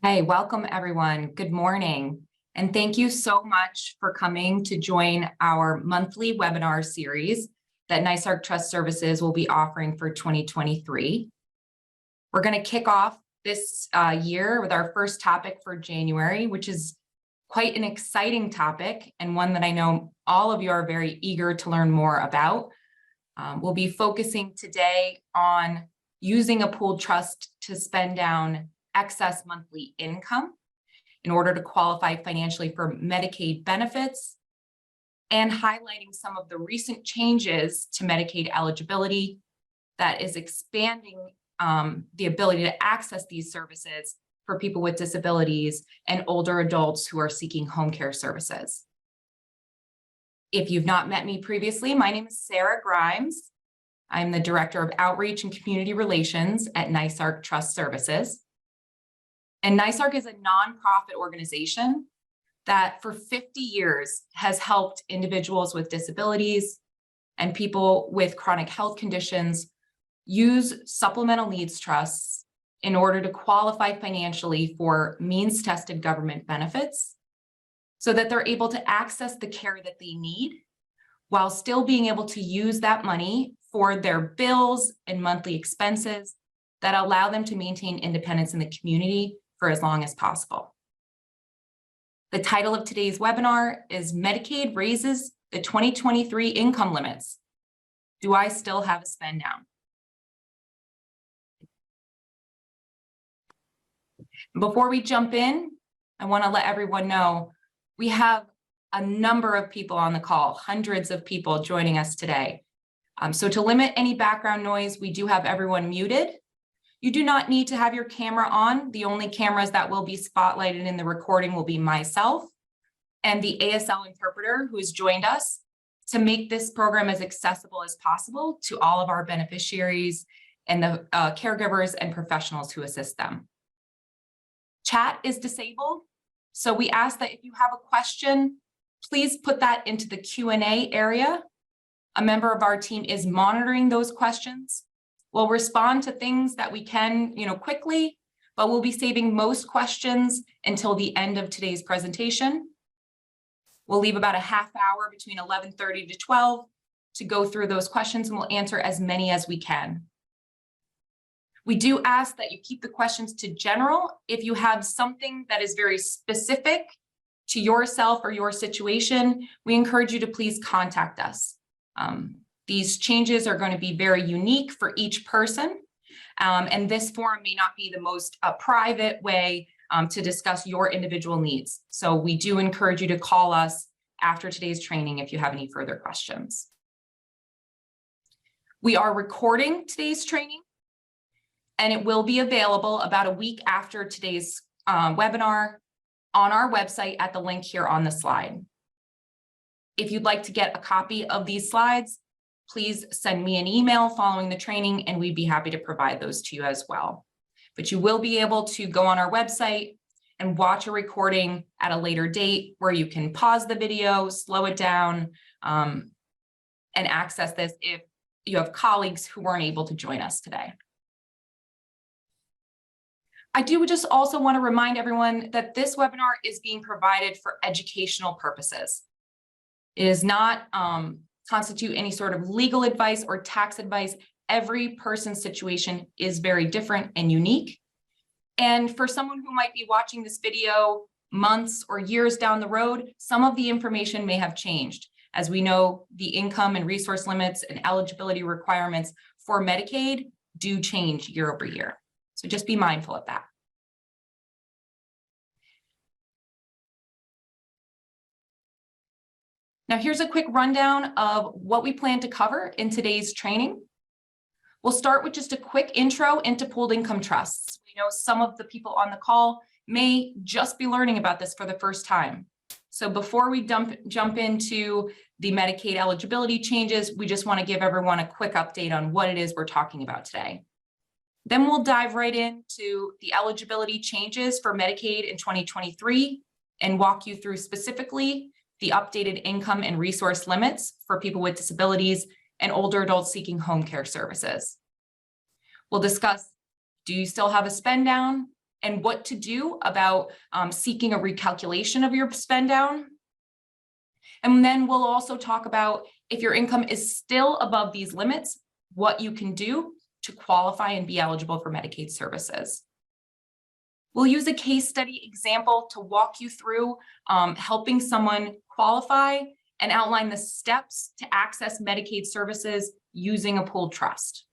Hey, welcome everyone. Good morning. And thank you so much for coming to join our monthly webinar series that NYSARC Trust Services will be offering for 2023. We're going to kick off this year with our first topic for January, which is quite an exciting topic and one that I know all of you are very eager to learn more about. We'll be focusing today on using a pooled trust to spend down excess monthly income in order to qualify financially for Medicaid benefits, and highlighting some of the recent changes to Medicaid eligibility that is expanding the ability to access these services for people with disabilities and older adults who are seeking home care services. If you've not met me previously, my name is Sarah Grimes. I'm the Director of Outreach and Community Relations at NYSARC Trust Services. And NYSARC is a nonprofit organization that for 50 years has helped individuals with disabilities and people with chronic health conditions use supplemental needs trusts in order to qualify financially for means-tested government benefits so that they're able to access the care that they need while still being able to use that money for their bills and monthly expenses that allow them to maintain independence in the community for as long as possible. The title of today's webinar is Medicaid Raises the 2023 Income Limits. Do I still have a spend down? Before we jump in, I want to let everyone know we have a number of people on the call, hundreds of people joining us today. So to limit any background noise, we do have everyone muted. You do not need to have your camera on. The only cameras that will be spotlighted in the recording will be myself and the ASL interpreter who has joined us to make this program as accessible as possible to all of our beneficiaries and the caregivers and professionals who assist them. Chat is disabled, so we ask that if you have a question, please put that into the Q&A area. A member of our team is monitoring those questions. We'll respond to things that we can, quickly, but we'll be saving most questions until the end of today's presentation. We'll leave about a half hour between 11:30 to 12 to go through those questions, and we'll answer as many as we can. We do ask that you keep the questions to general. If you have something that is very specific to yourself or your situation, we encourage you to please contact us. These changes are going to be very unique for each person, and this forum may not be the most private way to discuss your individual needs. So we do encourage you to call us after today's training if you have any further questions. We are recording today's training, and it will be available about a week after today's webinar on our website at the link here on the slide. If you'd like to get a copy of these slides, please send me an email following the training and we'd be happy to provide those to you as well. But you will be able to go on our website and watch a recording at a later date where you can pause the video, slow it down, and access this if you have colleagues who weren't able to join us today. I do just also want to remind everyone that this webinar is being provided for educational purposes. It does not constitute any sort of legal advice or tax advice. Every person's situation is very different and unique. And for someone who might be watching this video months or years down the road, some of the information may have changed. As we know, the income and resource limits and eligibility requirements for Medicaid do change year over year. So just be mindful of that. Now, here's a quick rundown of what we plan to cover in today's training. We'll start with just a quick intro into pooled income trusts. We know some of the people on the call may just be learning about this for the first time. So before we jump into the Medicaid eligibility changes, we just want to give everyone a quick update on what it is we're talking about today. Then we'll dive right into the eligibility changes for Medicaid in 2023 and walk you through specifically the updated income and resource limits for people with disabilities and older adults seeking home care services. We'll discuss, do you still have a spend down? and what to do about seeking a recalculation of your spend down. And then we'll also talk about if your income is still above these limits, what you can do to qualify and be eligible for Medicaid services. We'll use a case study example to walk you through helping someone qualify and outline the steps to access Medicaid services using a pooled trust.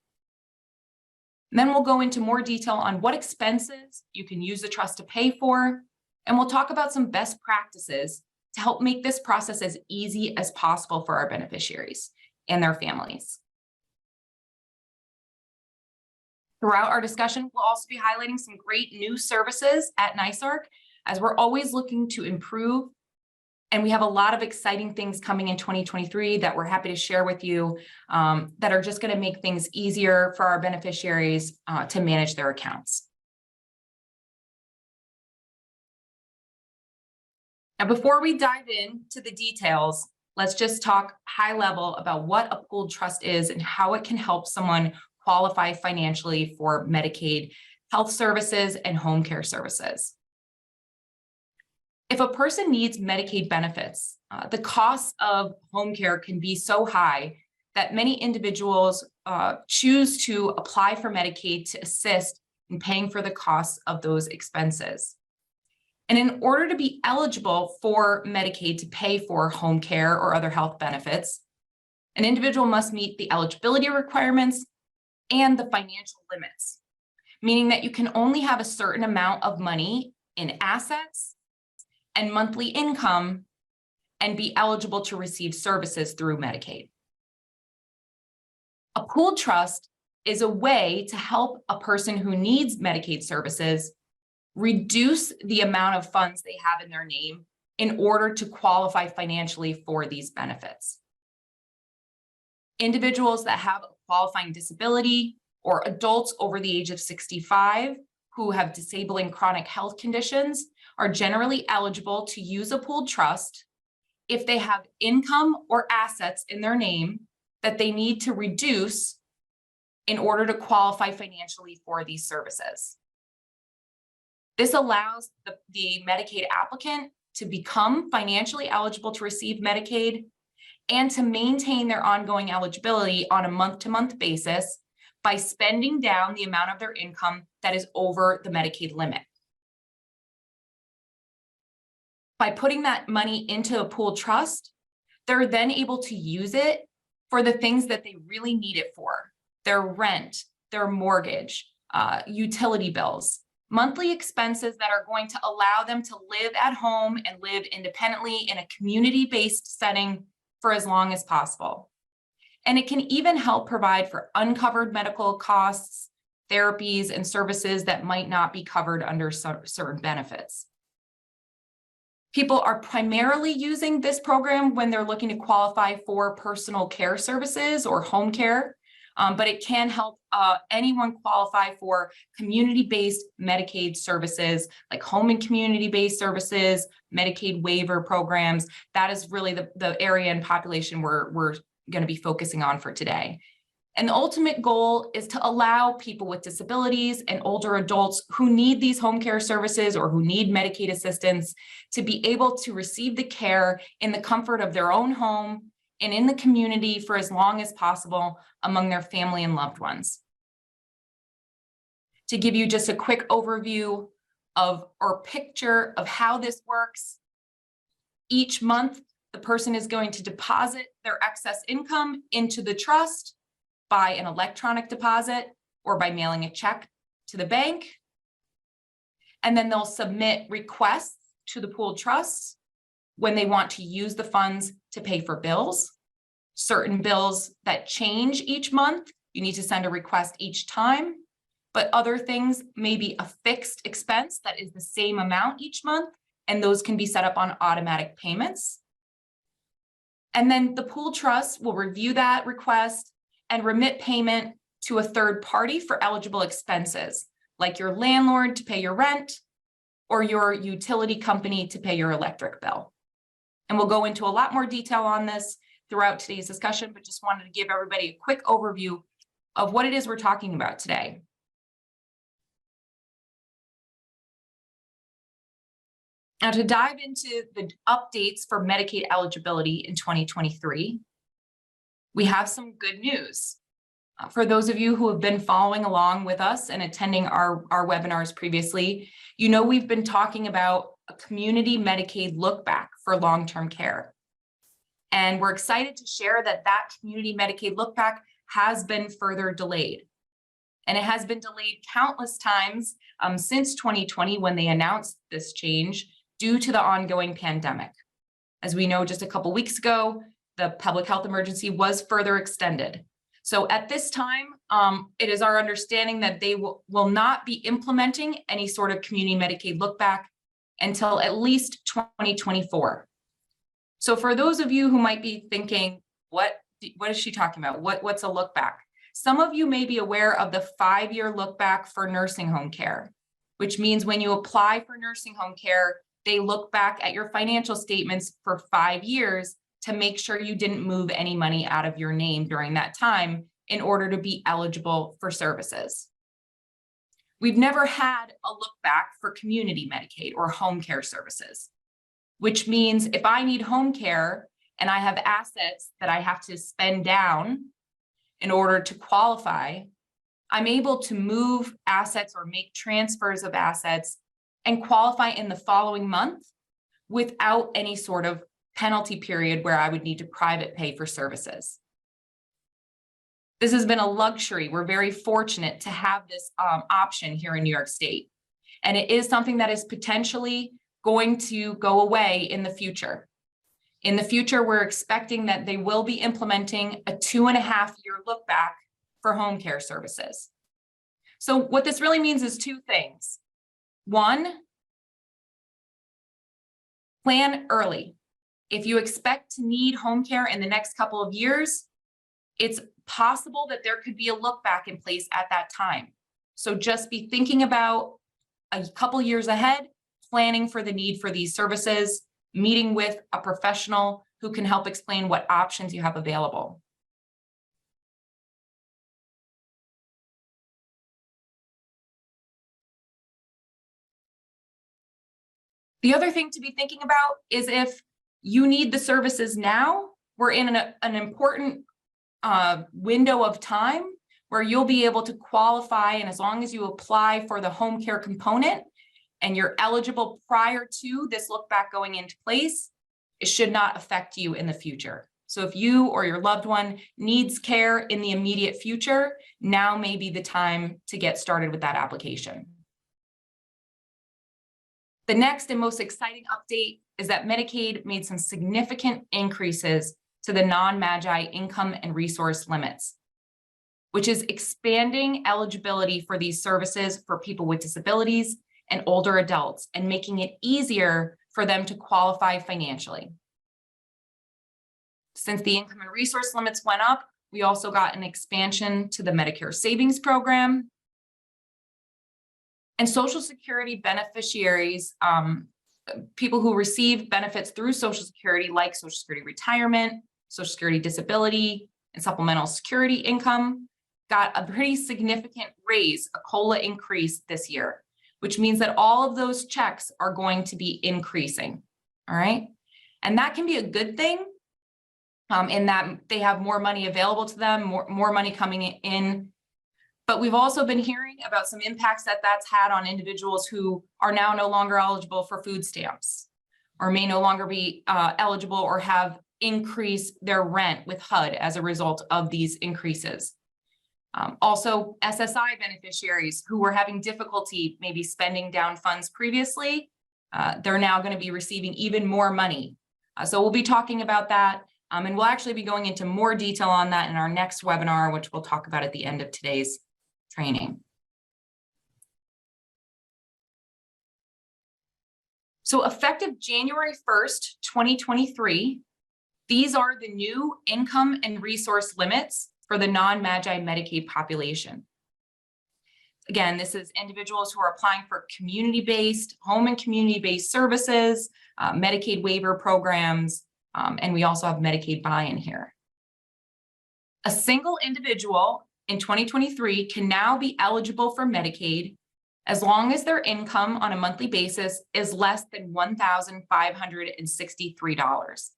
And then we'll go into more detail on what expenses you can use the trust to pay for, and we'll talk about some best practices to help make this process as easy as possible for our beneficiaries and their families. Throughout our discussion, we'll also be highlighting some great new services at NYSARC, as we're always looking to improve. And we have a lot of exciting things coming in 2023 that we're happy to share with you that are just going to make things easier for our beneficiaries to manage their accounts. Now, before we dive into the details, let's just talk high level about what a pooled trust is and how it can help someone qualify financially for Medicaid health services and home care services. If a person needs Medicaid benefits, the cost of home care can be so high that many individuals choose to apply for Medicaid to assist in paying for the costs of those expenses. And in order to be eligible for Medicaid to pay for home care or other health benefits, an individual must meet the eligibility requirements and the financial limits, meaning that you can only have a certain amount of money in assets and monthly income and be eligible to receive services through Medicaid. A pooled trust is a way to help a person who needs Medicaid services reduce the amount of funds they have in their name in order to qualify financially for these benefits. Individuals that have a qualifying disability or adults over the age of 65 who have disabling chronic health conditions are generally eligible to use a pooled trust if they have income or assets in their name that they need to reduce in order to qualify financially for these services. This allows the Medicaid applicant to become financially eligible to receive Medicaid and to maintain their ongoing eligibility on a month-to-month basis by spending down the amount of their income that is over the Medicaid limit. By putting that money into a pooled trust, they're then able to use it for the things that they really need it for: their rent, their mortgage, utility bills, monthly expenses that are going to allow them to live at home and live independently in a community-based setting for as long as possible. And it can even help provide for uncovered medical costs, therapies, and services that might not be covered under certain benefits. People are primarily using this program when they're looking to qualify for personal care services or home care, but it can help anyone qualify for community-based Medicaid services like home and community-based services, Medicaid waiver programs. That is really the area and population we're going to be focusing on for today. And the ultimate goal is to allow people with disabilities and older adults who need these home care services or who need Medicaid assistance to be able to receive the care in the comfort of their own home and in the community for as long as possible among their family and loved ones. To give you just a quick overview of or picture of how this works, each month the person is going to deposit their excess income into the trust by an electronic deposit or by mailing a check to the bank. And then they'll submit requests to the pooled trust when they want to use the funds to pay for bills. Certain bills that change each month, you need to send a request each time, but other things may be a fixed expense that is the same amount each month, and those can be set up on automatic payments. And then the pooled trust will review that request and remit payment to a third party for eligible expenses, like your landlord to pay your rent or your utility company to pay your electric bill. And we'll go into a lot more detail on this throughout today's discussion, but just wanted to give everybody a quick overview of what it is we're talking about today. Now, to dive into the updates for Medicaid eligibility in 2023, we have some good news. For those of you who have been following along with us and attending our webinars previously, you know we've been talking about a community Medicaid look back for long-term care. And we're excited to share that that community Medicaid look back has been further delayed. And it has been delayed countless times since 2020 when they announced this change due to the ongoing pandemic. As we know, just a couple weeks ago, the public health emergency was further extended. So at this time, it is our understanding that they will not be implementing any sort of community Medicaid look back until at least 2024. So for those of you who might be thinking, what is she talking about? What's a look back? Some of you may be aware of the 5-year look back for nursing home care, which means when you apply for nursing home care, they look back at your financial statements for 5 years to make sure you didn't move any money out of your name during that time in order to be eligible for services. We've never had a look back for community Medicaid or home care services, which means if I need home care and I have assets that I have to spend down in order to qualify, I'm able to move assets or make transfers of assets and qualify in the following month without any sort of penalty period where I would need to private pay for services. This has been a luxury. We're very fortunate to have this option here in New York State. And it is something that is potentially going to go away in the future. In the future, we're expecting that they will be implementing a 2.5-year look back for home care services. So what this really means is 2 things. 1, plan early. If you expect to need home care in the next couple of years, it's possible that there could be a look back in place at that time. So just be thinking about a couple years ahead, planning for the need for these services, meeting with a professional who can help explain what options you have available. The other thing to be thinking about is if you need the services now, we're in an important window of time where you'll be able to qualify, and as long as you apply for the home care component and you're eligible prior to this look back going into place, it should not affect you in the future. So if you or your loved one needs care in the immediate future, now may be the time to get started with that application. The next and most exciting update is that Medicaid made some significant increases to the non-MAGI income and resource limits, which is expanding eligibility for these services for people with disabilities and older adults and making it easier for them to qualify financially. Since the income and resource limits went up, we also got an expansion to the Medicare Savings Program. And Social Security beneficiaries, people who receive benefits through Social Security, like Social Security retirement, Social Security disability, and supplemental security income, got a pretty significant raise, a COLA increase this year, which means that all of those checks are going to be increasing, all right? And that can be a good thing in that they have more money available to them, more money coming in. But we've also been hearing about some impacts that that's had on individuals who are now no longer eligible for food stamps or may no longer be eligible or have increased their rent with HUD as a result of these increases. Also, SSI beneficiaries who were having difficulty maybe spending down funds previously, they're now going to be receiving even more money. So we'll be talking about that. And we'll actually be going into more detail on that in our next webinar, which we'll talk about at the end of today's training. So effective January 1st, 2023, these are the new income and resource limits for the non-MAGI Medicaid population. Again, this is individuals who are applying for community-based, home and community-based services, Medicaid waiver programs, and we also have Medicaid buy-in here. A single individual in 2023 can now be eligible for Medicaid as long as their income on a monthly basis is less than $1,563.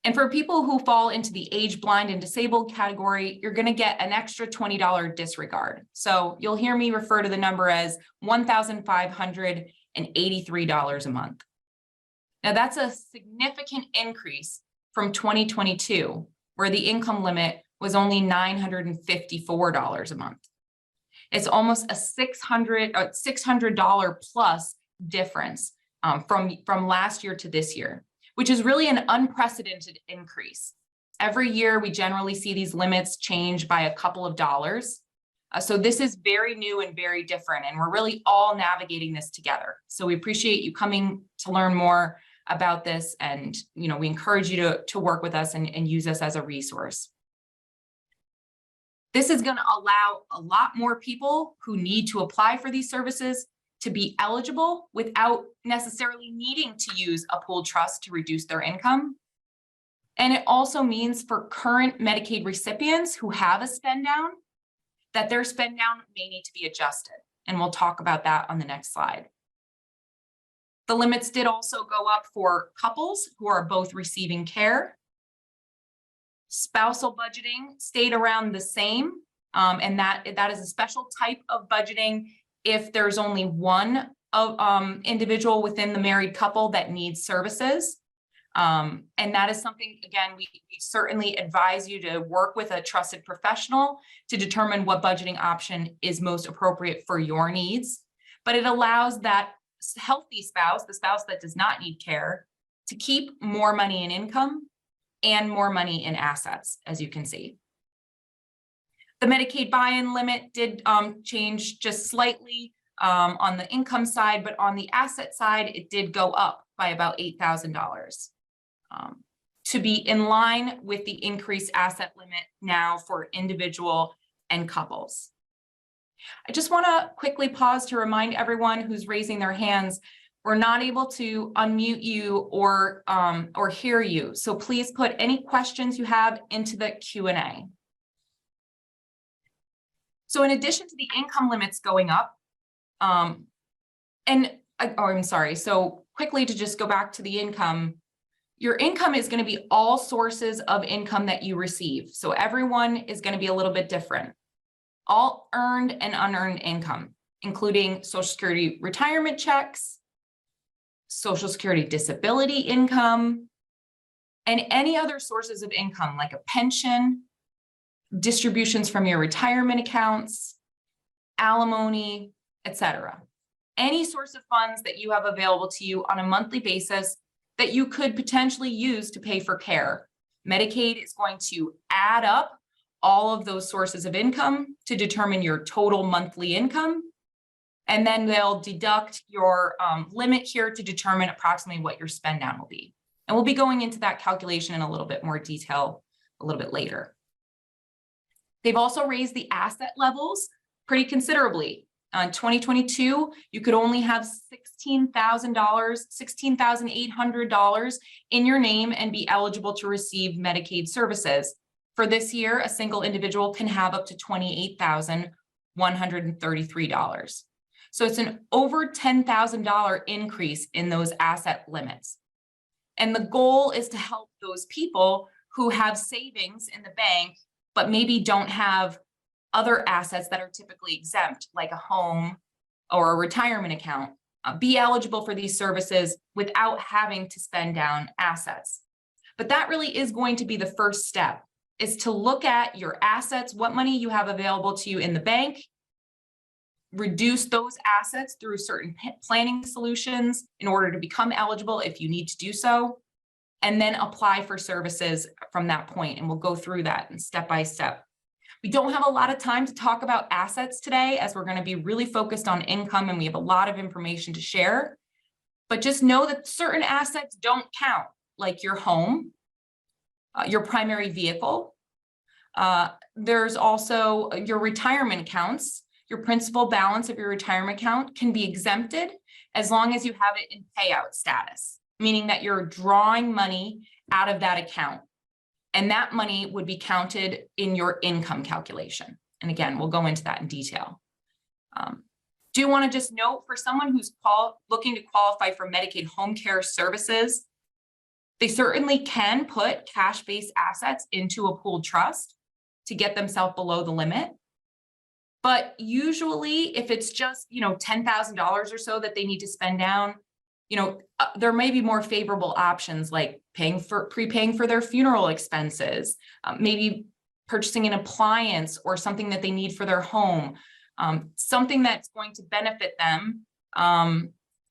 And for people who fall into the age, blind, and disabled category, you're going to get an extra $20 disregard. So you'll hear me refer to the number as $1,583 a month. Now that's a significant increase from 2022, where the income limit was only $954 a month. It's almost a $600 plus difference from last year to this year, which is really an unprecedented increase. Every year, we generally see these limits change by a couple of dollars. So this is very new and very different, and we're really all navigating this together. So we appreciate you coming to learn more about this, and we encourage you to work with us and use us as a resource. This is going to allow a lot more people who need to apply for these services to be eligible without necessarily needing to use a pooled trust to reduce their income. And it also means for current Medicaid recipients who have a spend down, that their spend down may need to be adjusted. And we'll talk about that on the next slide. The limits did also go up for couples who are both receiving care. Spousal budgeting stayed around the same, and that is a special type of budgeting if there's only one individual within the married couple that needs services. And that is something, again, we certainly advise you to work with a trusted professional to determine what budgeting option is most appropriate for your needs. But it allows that healthy spouse, the spouse that does not need care, to keep more money in income and more money in assets, as you can see. The Medicaid buy-in limit did change just slightly on the income side, but on the asset side, it did go up by about $8,000 to be in line with the increased asset limit now for individual and couples. I just want to quickly pause to remind everyone who's raising their hands, we're not able to unmute you or hear you. So please put any questions you have into the Q&A. So in addition to the income limits going up, I'm sorry. So quickly to just go back to the income, your income is going to be all sources of income that you receive. So everyone is going to be a little bit different. All earned and unearned income, including Social Security retirement checks, Social Security disability income, and any other sources of income like a pension, distributions from your retirement accounts, alimony, etc. Any source of funds that you have available to you on a monthly basis that you could potentially use to pay for care. Medicaid is going to add up all of those sources of income to determine your total monthly income. And then they'll deduct your limit here to determine approximately what your spend down will be. And we'll be going into that calculation in a little bit more detail a little bit later. They've also raised the asset levels pretty considerably. In 2022, you could only have $16,800 in your name and be eligible to receive Medicaid services. For this year, a single individual can have up to $28,133. So it's an over $10,000 increase in those asset limits. And the goal is to help those people who have savings in the bank, but maybe don't have other assets that are typically exempt, like a home or a retirement account, be eligible for these services without having to spend down assets. But that really is going to be the first step, is to look at your assets, what money you have available to you in the bank, reduce those assets through certain planning solutions in order to become eligible if you need to do so, and then apply for services from that point. And we'll go through that step by step. We don't have a lot of time to talk about assets today, as we're going to be really focused on income and we have a lot of information to share. But just know that certain assets don't count, like your home, your primary vehicle. There's also your retirement accounts. Your principal balance of your retirement account can be exempted as long as you have it in payout status, meaning that you're drawing money out of that account. And that money would be counted in your income calculation. And again, we'll go into that in detail. Do want to just note, for someone who's looking to qualify for Medicaid home care services, they certainly can put cash-based assets into a pooled trust to get themselves below the limit. But usually if it's just, $10,000 or so that they need to spend down, there may be more favorable options like prepaying for their funeral expenses, maybe purchasing an appliance or something that they need for their home, something that's going to benefit them,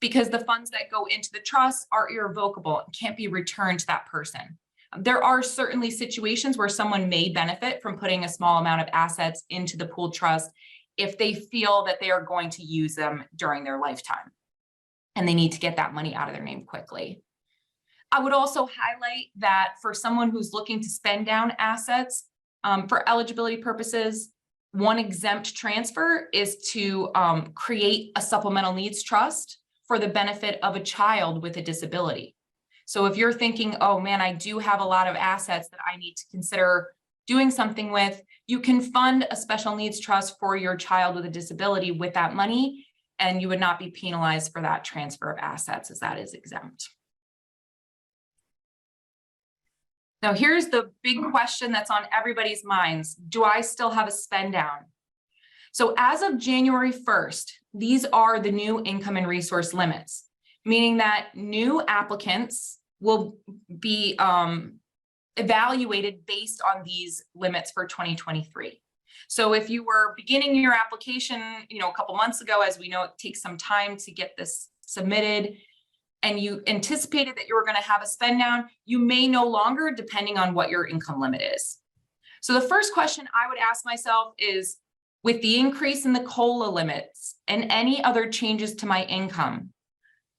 because the funds that go into the trust are irrevocable and can't be returned to that person. There are certainly situations where someone may benefit from putting a small amount of assets into the pooled trust if they feel that they are going to use them during their lifetime and they need to get that money out of their name quickly. I would also highlight that for someone who's looking to spend down assets, for eligibility purposes, one exempt transfer is to create a supplemental needs trust for the benefit of a child with a disability. So if you're thinking, oh man, I do have a lot of assets that I need to consider doing something with, you can fund a special needs trust for your child with a disability with that money, and you would not be penalized for that transfer of assets, as that is exempt. Now, here's the big question that's on everybody's minds. Do I still have a spend down? So as of January 1st, these are the new income and resource limits, meaning that new applicants will be evaluated based on these limits for 2023. So if you were beginning your application, a couple months ago, as we know, it takes some time to get this submitted, and you anticipated that you were going to have a spend down, you may no longer, depending on what your income limit is. So the first question I would ask myself is, with the increase in the COLA limits and any other changes to my income,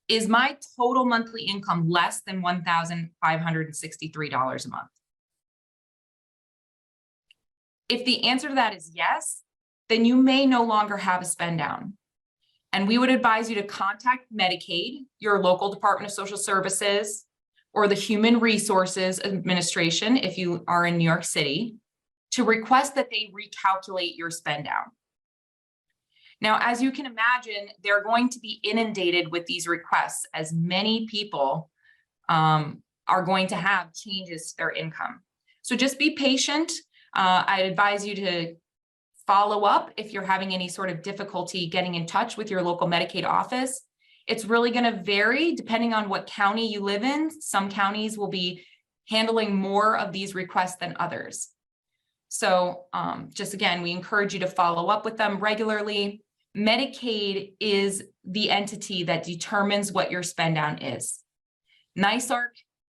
is my total monthly income less than $1,563 a month? If the answer to that is yes, then you may no longer have a spend down. And we would advise you to contact Medicaid, your local Department of Social Services, or the Human Resources Administration, if you are in New York City, to request that they recalculate your spend down. Now, as you can imagine, they're going to be inundated with these requests, as many people are going to have changes to their income. So just be patient. I advise you to follow up if you're having any sort of difficulty getting in touch with your local Medicaid office. It's really going to vary depending on what county you live in. Some counties will be handling more of these requests than others. So just again, we encourage you to follow up with them regularly. Medicaid is the entity that determines what your spend down is. NYSARC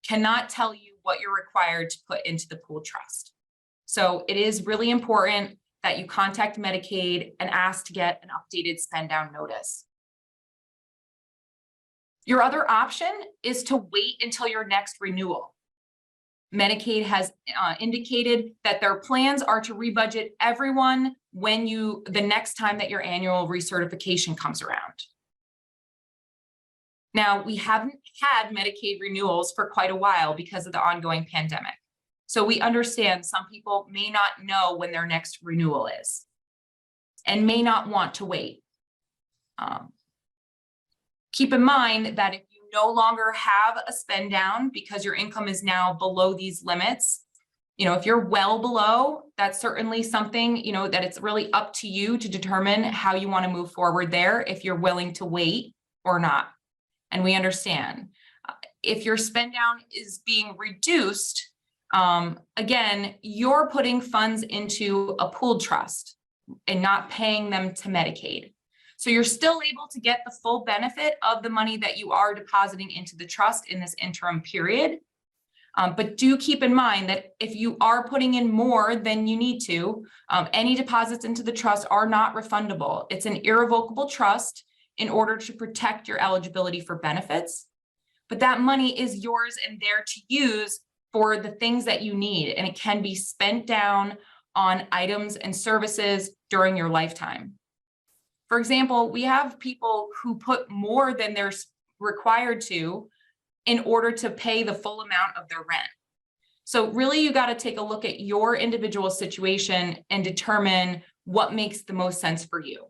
cannot tell you what you're required to put into the pooled trust. So it is really important that you contact Medicaid and ask to get an updated spend down notice. Your other option is to wait until your next renewal. Medicaid has indicated that their plans are to rebudget everyone when the next time that your annual recertification comes around. Now, we haven't had Medicaid renewals for quite a while because of the ongoing pandemic. So we understand some people may not know when their next renewal is and may not want to wait. Keep in mind that if you no longer have a spend down because your income is now below these limits, if you're well below, that's certainly something, that it's really up to you to determine how you want to move forward there, if you're willing to wait or not. And we understand. If your spend down is being reduced, again, you're putting funds into a pooled trust and not paying them to Medicaid. So you're still able to get the full benefit of the money that you are depositing into the trust in this interim period. But do keep in mind that if you are putting in more than you need to, any deposits into the trust are not refundable. It's an irrevocable trust in order to protect your eligibility for benefits. But that money is yours and there to use for the things that you need, and it can be spent down on items and services during your lifetime. For example, we have people who put more than they're required to in order to pay the full amount of their rent. So really, you got to take a look at your individual situation and determine what makes the most sense for you.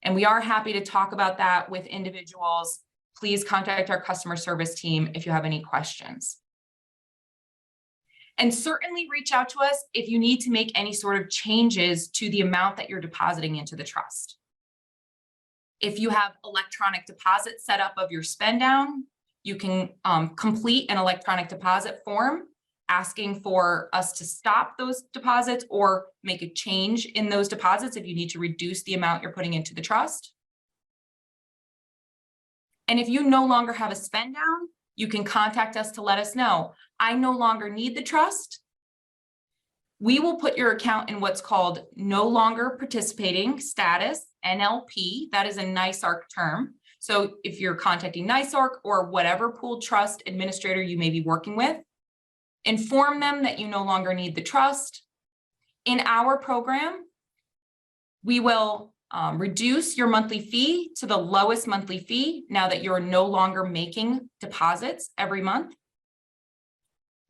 And we are happy to talk about that with individuals. Please contact our customer service team if you have any questions. And certainly reach out to us if you need to make any sort of changes to the amount that you're depositing into the trust. If you have electronic deposit set up of your spend down, you can complete an electronic deposit form asking for us to stop those deposits or make a change in those deposits if you need to reduce the amount you're putting into the trust. And if you no longer have a spend down, you can contact us to let us know, I no longer need the trust. We will put your account in what's called no longer participating status, NLP. That is a NYSARC term. So if you're contacting NYSARC or whatever pooled trust administrator you may be working with, inform them that you no longer need the trust. In our program, we will reduce your monthly fee to the lowest monthly fee now that you're no longer making deposits every month.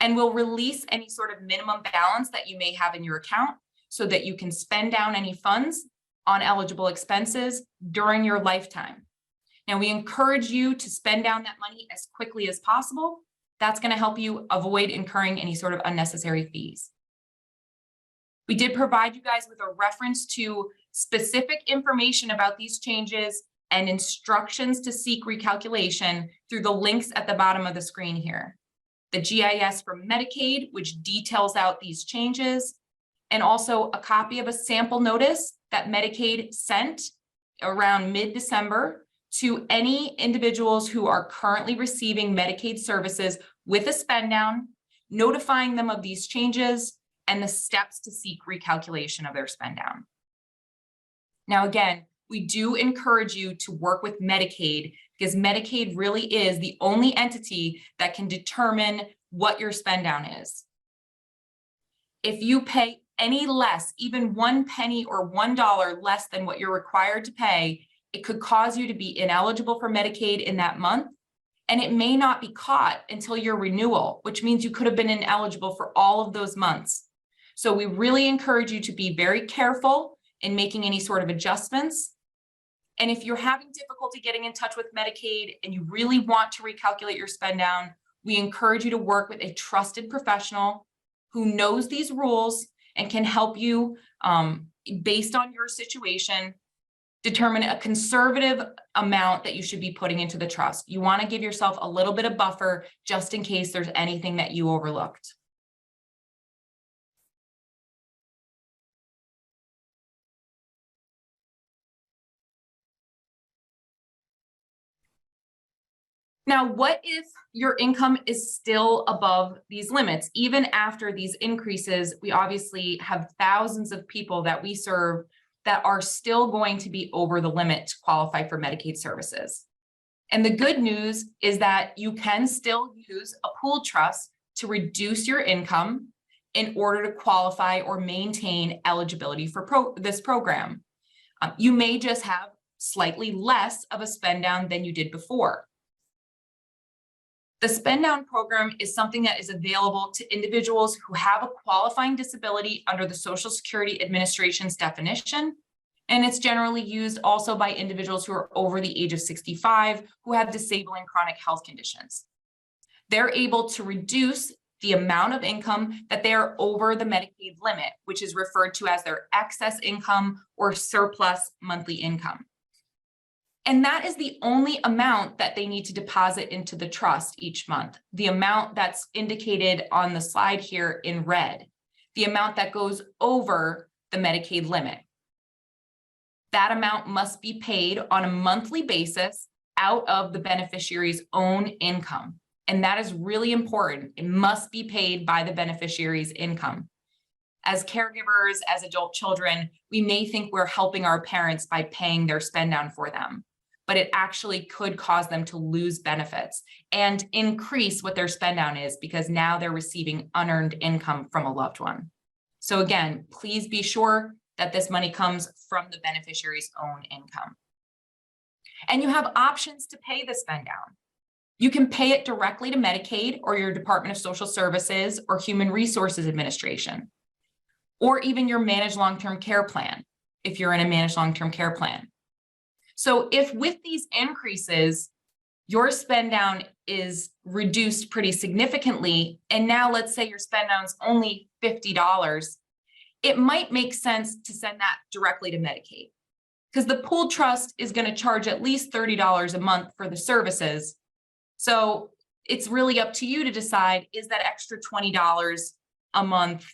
And we'll release any sort of minimum balance that you may have in your account so that you can spend down any funds on eligible expenses during your lifetime. Now, we encourage you to spend down that money as quickly as possible. That's going to help you avoid incurring any sort of unnecessary fees. We did provide you guys with a reference to specific information about these changes and instructions to seek recalculation through the links at the bottom of the screen here. The GIS from Medicaid, which details out these changes, and also a copy of a sample notice that Medicaid sent around mid-December to any individuals who are currently receiving Medicaid services with a spend down, notifying them of these changes and the steps to seek recalculation of their spend down. Now, again, we do encourage you to work with Medicaid because Medicaid really is the only entity that can determine what your spend down is. If you pay any less, even 1 penny or $1 less than what you're required to pay, it could cause you to be ineligible for Medicaid in that month. And it may not be caught until your renewal, which means you could have been ineligible for all of those months. So we really encourage you to be very careful in making any sort of adjustments. And if you're having difficulty getting in touch with Medicaid and you really want to recalculate your spend down, we encourage you to work with a trusted professional who knows these rules and can help you based on your situation, determine a conservative amount that you should be putting into the trust. You want to give yourself a little bit of buffer just in case there's anything that you overlooked. Now, what if your income is still above these limits? Even after these increases, we obviously have thousands of people that we serve that are still going to be over the limit to qualify for Medicaid services. And the good news is that you can still use a pooled trust to reduce your income in order to qualify or maintain eligibility for this program. You may just have slightly less of a spend down than you did before. The spend down program is something that is available to individuals who have a qualifying disability under the Social Security Administration's definition. And it's generally used also by individuals who are over the age of 65 who have disabling chronic health conditions. They're able to reduce the amount of income that they are over the Medicaid limit, which is referred to as their excess income or surplus monthly income. And that is the only amount that they need to deposit into the trust each month. The amount that's indicated on the slide here in red, the amount that goes over the Medicaid limit. That amount must be paid on a monthly basis out of the beneficiary's own income. And that is really important. It must be paid by the beneficiary's income. As caregivers, as adult children, we may think we're helping our parents by paying their spend down for them, but it actually could cause them to lose benefits and increase what their spend down is because now they're receiving unearned income from a loved one. So again, please be sure that this money comes from the beneficiary's own income. And you have options to pay the spend down. You can pay it directly to Medicaid or your Department of Social Services or Human Resources Administration, or even your managed long-term care plan, if you're in a managed long-term care plan. So if with these increases, your spend down is reduced pretty significantly, and now let's say your spend down is only $50, it might make sense to send that directly to Medicaid, because the pooled trust is going to charge at least $30 a month for the services. So it's really up to you to decide, is that extra $20 a month,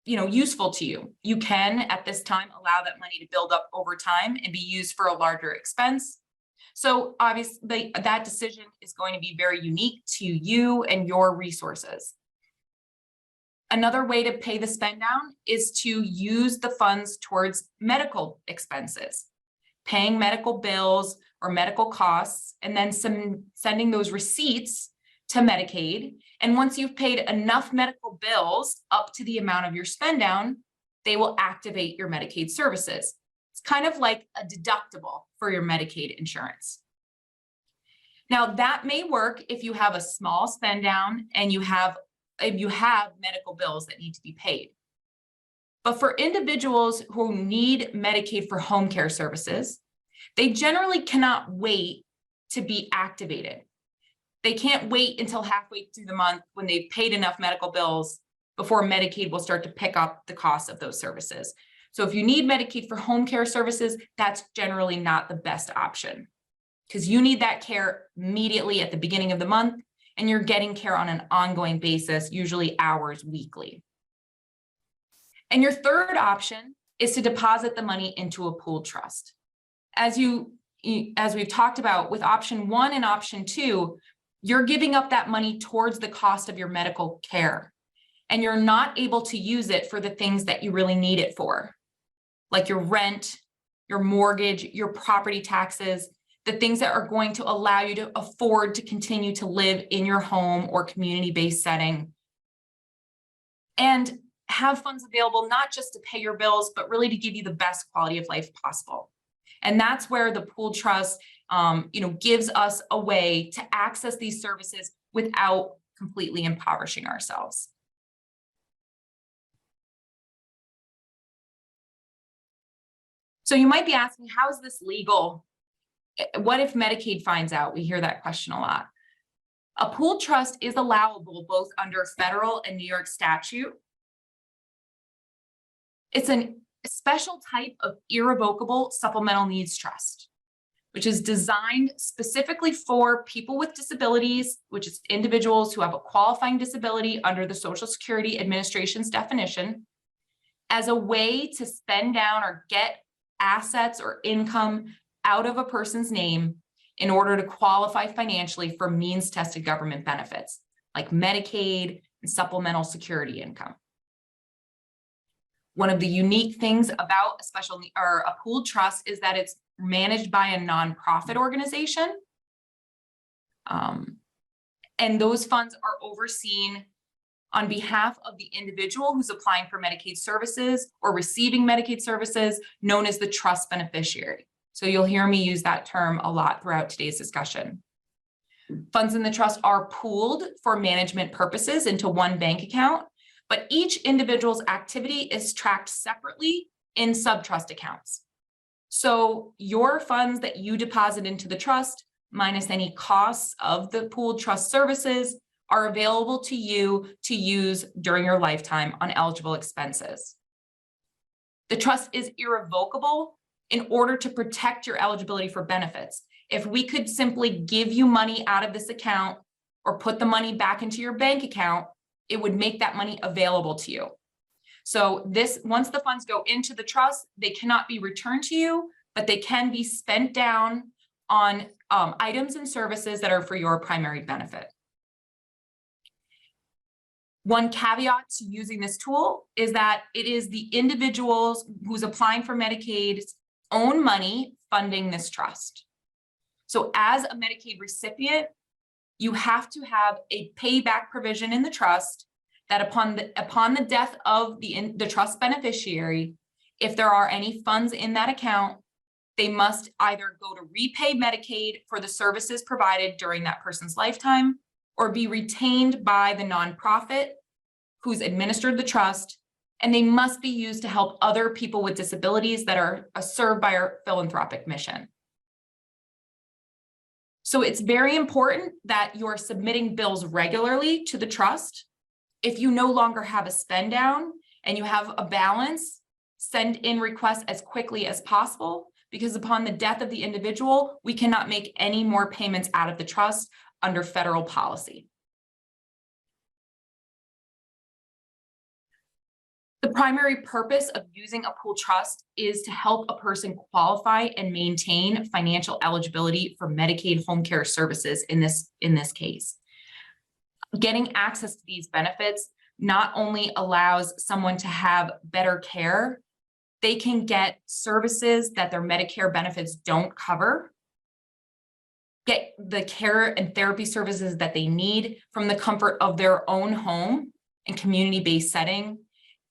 useful to you? You can at this time allow that money to build up over time and be used for a larger expense. So obviously that decision is going to be very unique to you and your resources. Another way to pay the spend down is to use the funds towards medical expenses, paying medical bills or medical costs, and then sending those receipts to Medicaid. And once you've paid enough medical bills up to the amount of your spend down, they will activate your Medicaid services. It's kind of like a deductible for your Medicaid insurance. Now that may work if you have a small spend down and you have medical bills that need to be paid. But for individuals who need Medicaid for home care services, they generally cannot wait to be activated. They can't wait until halfway through the month when they've paid enough medical bills before Medicaid will start to pick up the cost of those services. So if you need Medicaid for home care services, that's generally not the best option, because you need that care immediately at the beginning of the month, and you're getting care on an ongoing basis, usually hours weekly. And your third option is to deposit the money into a pooled trust. As we've talked about with option 1 and option 2, you're giving up that money towards the cost of your medical care, and you're not able to use it for the things that you really need it for, like your rent, your mortgage, your property taxes, the things that are going to allow you to afford to continue to live in your home or community-based setting, and have funds available not just to pay your bills, but really to give you the best quality of life possible. And that's where the pooled trust gives us a way to access these services without completely impoverishing ourselves. So you might be asking, how is this legal? What if Medicaid finds out? We hear that question a lot. A pooled trust is allowable both under federal and New York statute. It's a special type of irrevocable supplemental needs trust, which is designed specifically for people with disabilities, which is individuals who have a qualifying disability under the Social Security Administration's definition, as a way to spend down or get assets or income out of a person's name in order to qualify financially for means-tested government benefits like Medicaid and supplemental security income. One of the unique things about a pooled trust is that it's managed by a nonprofit organization. And those funds are overseen on behalf of the individual who's applying for Medicaid services or receiving Medicaid services, known as the trust beneficiary. So you'll hear me use that term a lot throughout today's discussion. Funds in the trust are pooled for management purposes into one bank account, but each individual's activity is tracked separately in subtrust accounts. So your funds that you deposit into the trust, minus any costs of the pooled trust services, are available to you to use during your lifetime on eligible expenses. The trust is irrevocable in order to protect your eligibility for benefits. If we could simply give you money out of this account or put the money back into your bank account, it would make that money available to you. So once the funds go into the trust, they cannot be returned to you, but they can be spent down on items and services that are for your primary benefit. One caveat to using this tool is that it is the individuals who's applying for Medicaid's own money funding this trust. So as a Medicaid recipient, you have to have a payback provision in the trust that upon the death of the trust beneficiary, if there are any funds in that account, they must either go to repay Medicaid for the services provided during that person's lifetime, or be retained by the nonprofit who's administered the trust, and they must be used to help other people with disabilities that are served by our philanthropic mission. So it's very important that you're submitting bills regularly to the trust. If you no longer have a spend down and you have a balance, send in requests as quickly as possible, because upon the death of the individual, we cannot make any more payments out of the trust under federal policy. The primary purpose of using a pool trust is to help a person qualify and maintain financial eligibility for Medicaid home care services in this case. Getting access to these benefits not only allows someone to have better care, they can get services that their Medicare benefits don't cover, get the care and therapy services that they need from the comfort of their own home and community-based setting,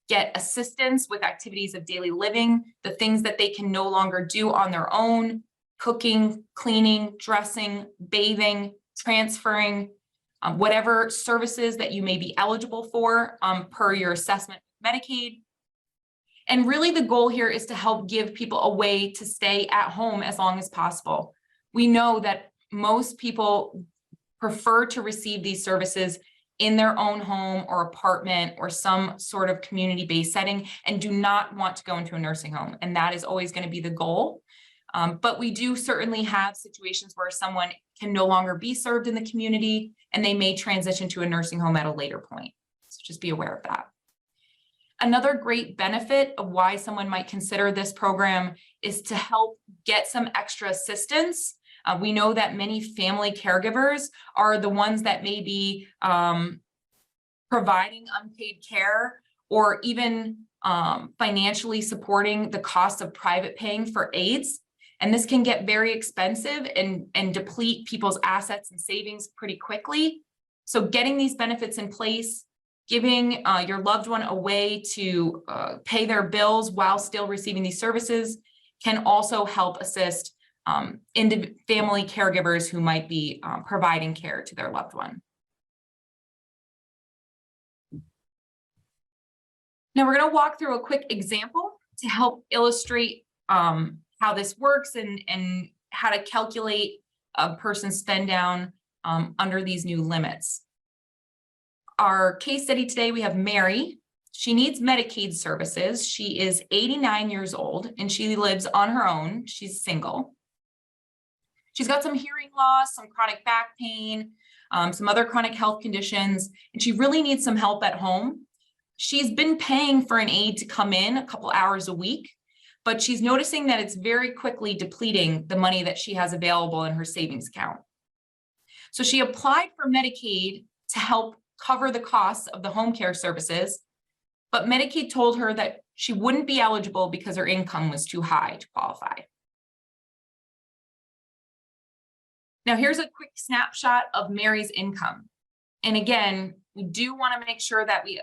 get assistance with activities of daily living, the things that they can no longer do on their own, cooking, cleaning, dressing, bathing, transferring, whatever services that you may be eligible for per your assessment with Medicaid. And really the goal here is to help give people a way to stay at home as long as possible. We know that most people prefer to receive these services in their own home or apartment or some sort of community-based setting and do not want to go into a nursing home. And that is always going to be the goal. But we do certainly have situations where someone can no longer be served in the community and they may transition to a nursing home at a later point. So just be aware of that. Another great benefit of why someone might consider this program is to help get some extra assistance. We know that many family caregivers are the ones that may be providing unpaid care or even financially supporting the cost of private paying for aides. And this can get very expensive and deplete people's assets and savings pretty quickly. So getting these benefits in place, giving your loved one a way to pay their bills while still receiving these services can also help assist family caregivers who might be providing care to their loved one. Now we're going to walk through a quick example to help illustrate how this works and how to calculate a person's spend down under these new limits. Our case study today, we have Mary. She needs Medicaid services. She is 89 years old and she lives on her own. She's single. She's got some hearing loss, some chronic back pain, some other chronic health conditions, and she really needs some help at home. She's been paying for an aide to come in a couple hours a week, but she's noticing that it's very quickly depleting the money that she has available in her savings account. So she applied for Medicaid to help cover the costs of the home care services, but Medicaid told her that she wouldn't be eligible because her income was too high to qualify. Now here's a quick snapshot of Mary's income. And again, we do want to make sure that we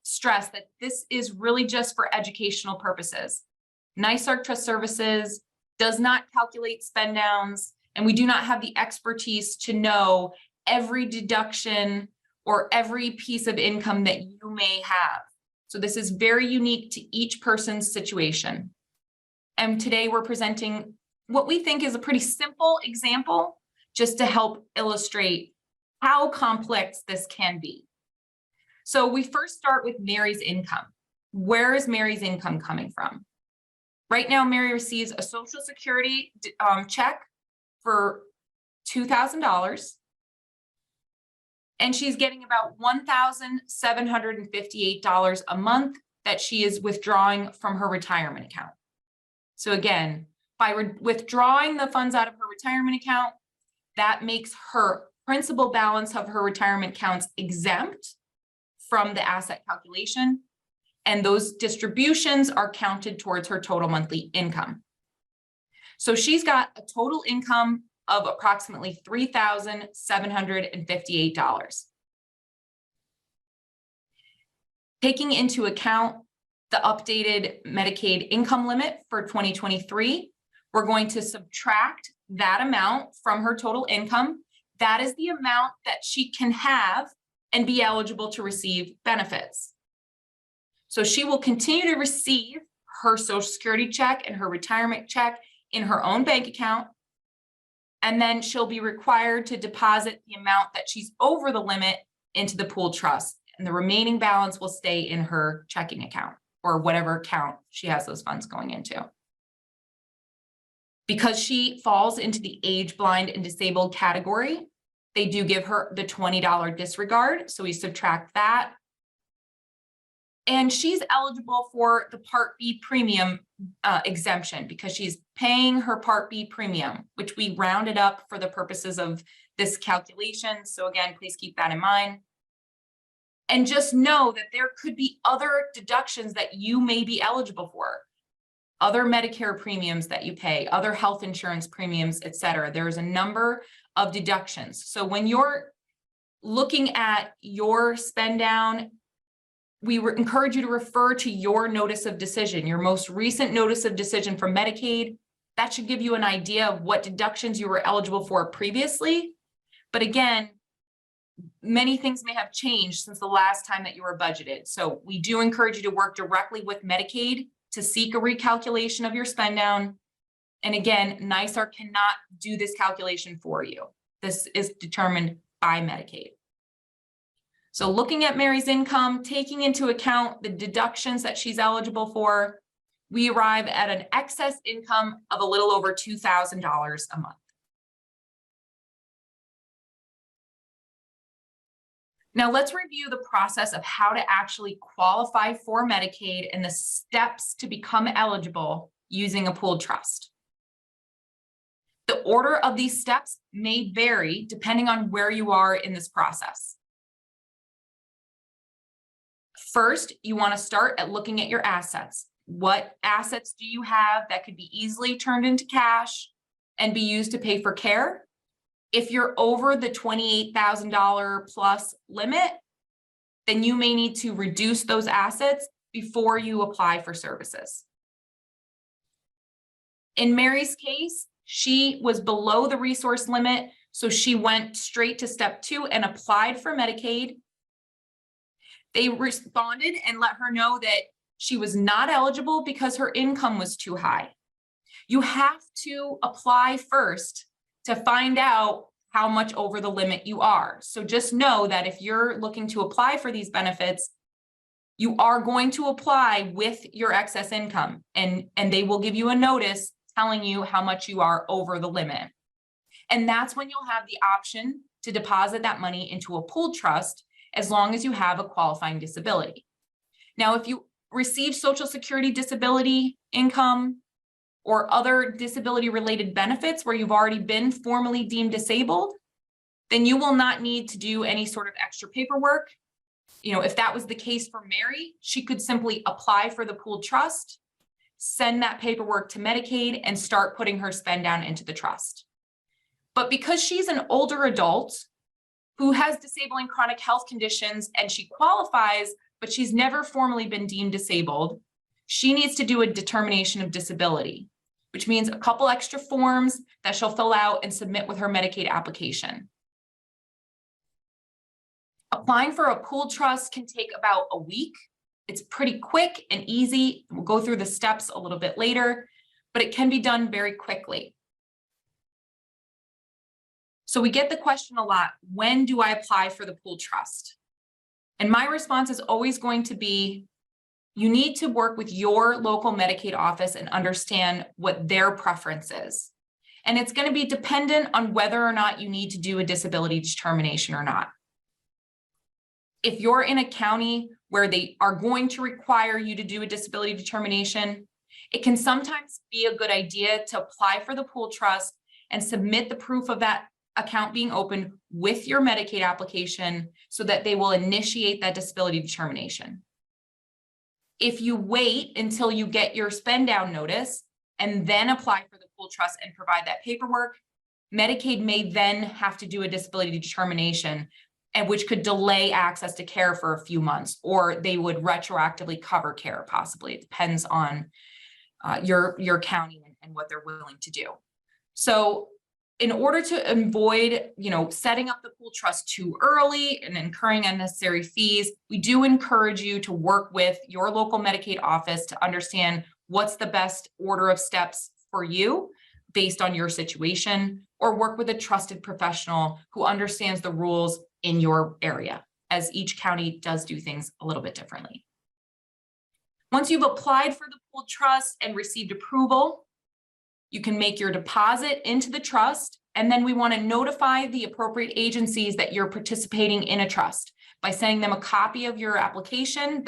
stress that this is really just for educational purposes. NYSARC Trust Services does not calculate spend downs, and we do not have the expertise to know every deduction or every piece of income that you may have. So this is very unique to each person's situation. And today we're presenting what we think is a pretty simple example just to help illustrate how complex this can be. So we first start with Mary's income. Where is Mary's income coming from? Right now, Mary receives a Social Security check for $2,000. And she's getting about $1,758 a month that she is withdrawing from her retirement account. So again, by withdrawing the funds out of her retirement account, that makes her principal balance of her retirement accounts exempt from the asset calculation. And those distributions are counted towards her total monthly income. So she's got a total income of approximately $3,758. Taking into account the updated Medicaid income limit for 2023, we're going to subtract that amount from her total income. That is the amount that she can have and be eligible to receive benefits. So she will continue to receive her Social Security check and her retirement check in her own bank account. And then she'll be required to deposit the amount that she's over the limit into the pooled trust. And the remaining balance will stay in her checking account or whatever account she has those funds going into. Because she falls into the age, blind, and disabled category, they do give her the $20 disregard. So we subtract that. And she's eligible for the Part B premium exemption because she's paying her Part B premium, which we rounded up for the purposes of this calculation. So again, please keep that in mind. And just know that there could be other deductions that you may be eligible for. Other Medicare premiums that you pay, other health insurance premiums, et cetera. There's a number of deductions. So when you're looking at your spend down, we encourage you to refer to your notice of decision, your most recent notice of decision from Medicaid. That should give you an idea of what deductions you were eligible for previously. But again, many things may have changed since the last time that you were budgeted. So we do encourage you to work directly with Medicaid to seek a recalculation of your spend down. And again, NYSARC cannot do this calculation for you. This is determined by Medicaid. So looking at Mary's income, taking into account the deductions that she's eligible for, we arrive at an excess income of a little over $2,000 a month. Now let's review the process of how to actually qualify for Medicaid and the steps to become eligible using a pooled trust. The order of these steps may vary depending on where you are in this process. First, you want to start at looking at your assets. What assets do you have that could be easily turned into cash and be used to pay for care? If you're over the $28,000 plus limit, then you may need to reduce those assets before you apply for services. In Mary's case, she was below the resource limit, so she went straight to step 2 and applied for Medicaid. They responded and let her know that she was not eligible because her income was too high. You have to apply first to find out how much over the limit you are. So just know that if you're looking to apply for these benefits, you are going to apply with your excess income, and they will give you a notice telling you how much you are over the limit. And that's when you'll have the option to deposit that money into a pooled trust as long as you have a qualifying disability. Now, if you receive Social Security disability income or other disability related benefits where you've already been formally deemed disabled, then you will not need to do any sort of extra paperwork. If that was the case for Mary, she could simply apply for the pooled trust, send that paperwork to Medicaid, and start putting her spend down into the trust. But because she's an older adult who has disabling chronic health conditions and she qualifies, but she's never formally been deemed disabled, she needs to do a determination of disability, which means a couple extra forms that she'll fill out and submit with her Medicaid application. Applying for a pooled trust can take about a week. It's pretty quick and easy. We'll go through the steps a little bit later, but it can be done very quickly. So we get the question a lot, when do I apply for the pooled trust? And my response is always going to be, you need to work with your local Medicaid office and understand what their preference is. And it's going to be dependent on whether or not you need to do a disability determination or not. If you're in a county where they are going to require you to do a disability determination, it can sometimes be a good idea to apply for the pooled trust and submit the proof of that account being opened with your Medicaid application so that they will initiate that disability determination. If you wait until you get your spend down notice and then apply for the pooled trust and provide that paperwork, Medicaid may then have to do a disability determination, and which could delay access to care for a few months, or they would retroactively cover care possibly. It depends on your county and what they're willing to do. So in order to avoid, setting up the pooled trust too early and incurring unnecessary fees, we do encourage you to work with your local Medicaid office to understand what's the best order of steps for you. based on your situation, or work with a trusted professional who understands the rules in your area, as each county does do things a little bit differently. Once you've applied for the pooled trust and received approval, you can make your deposit into the trust, and then we want to notify the appropriate agencies that you're participating in a trust by sending them a copy of your application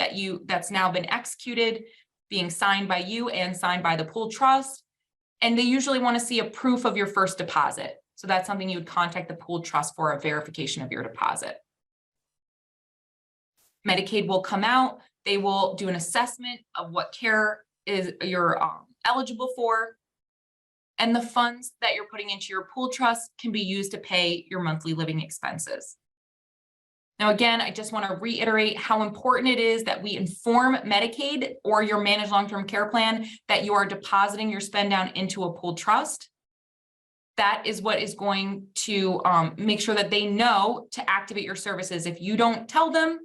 that's now been executed, being signed by you and signed by the pooled trust. And they usually want to see a proof of your first deposit. So that's something you would contact the pooled trust for, a verification of your deposit. Medicaid will come out. They will do an assessment of what care you're eligible for. And the funds that you're putting into your pooled trust can be used to pay your monthly living expenses. Now, again, I just want to reiterate how important it is that we inform Medicaid or your managed long-term care plan that you are depositing your spend down into a pooled trust. That is what is going to make sure that they know to activate your services. If you don't tell them,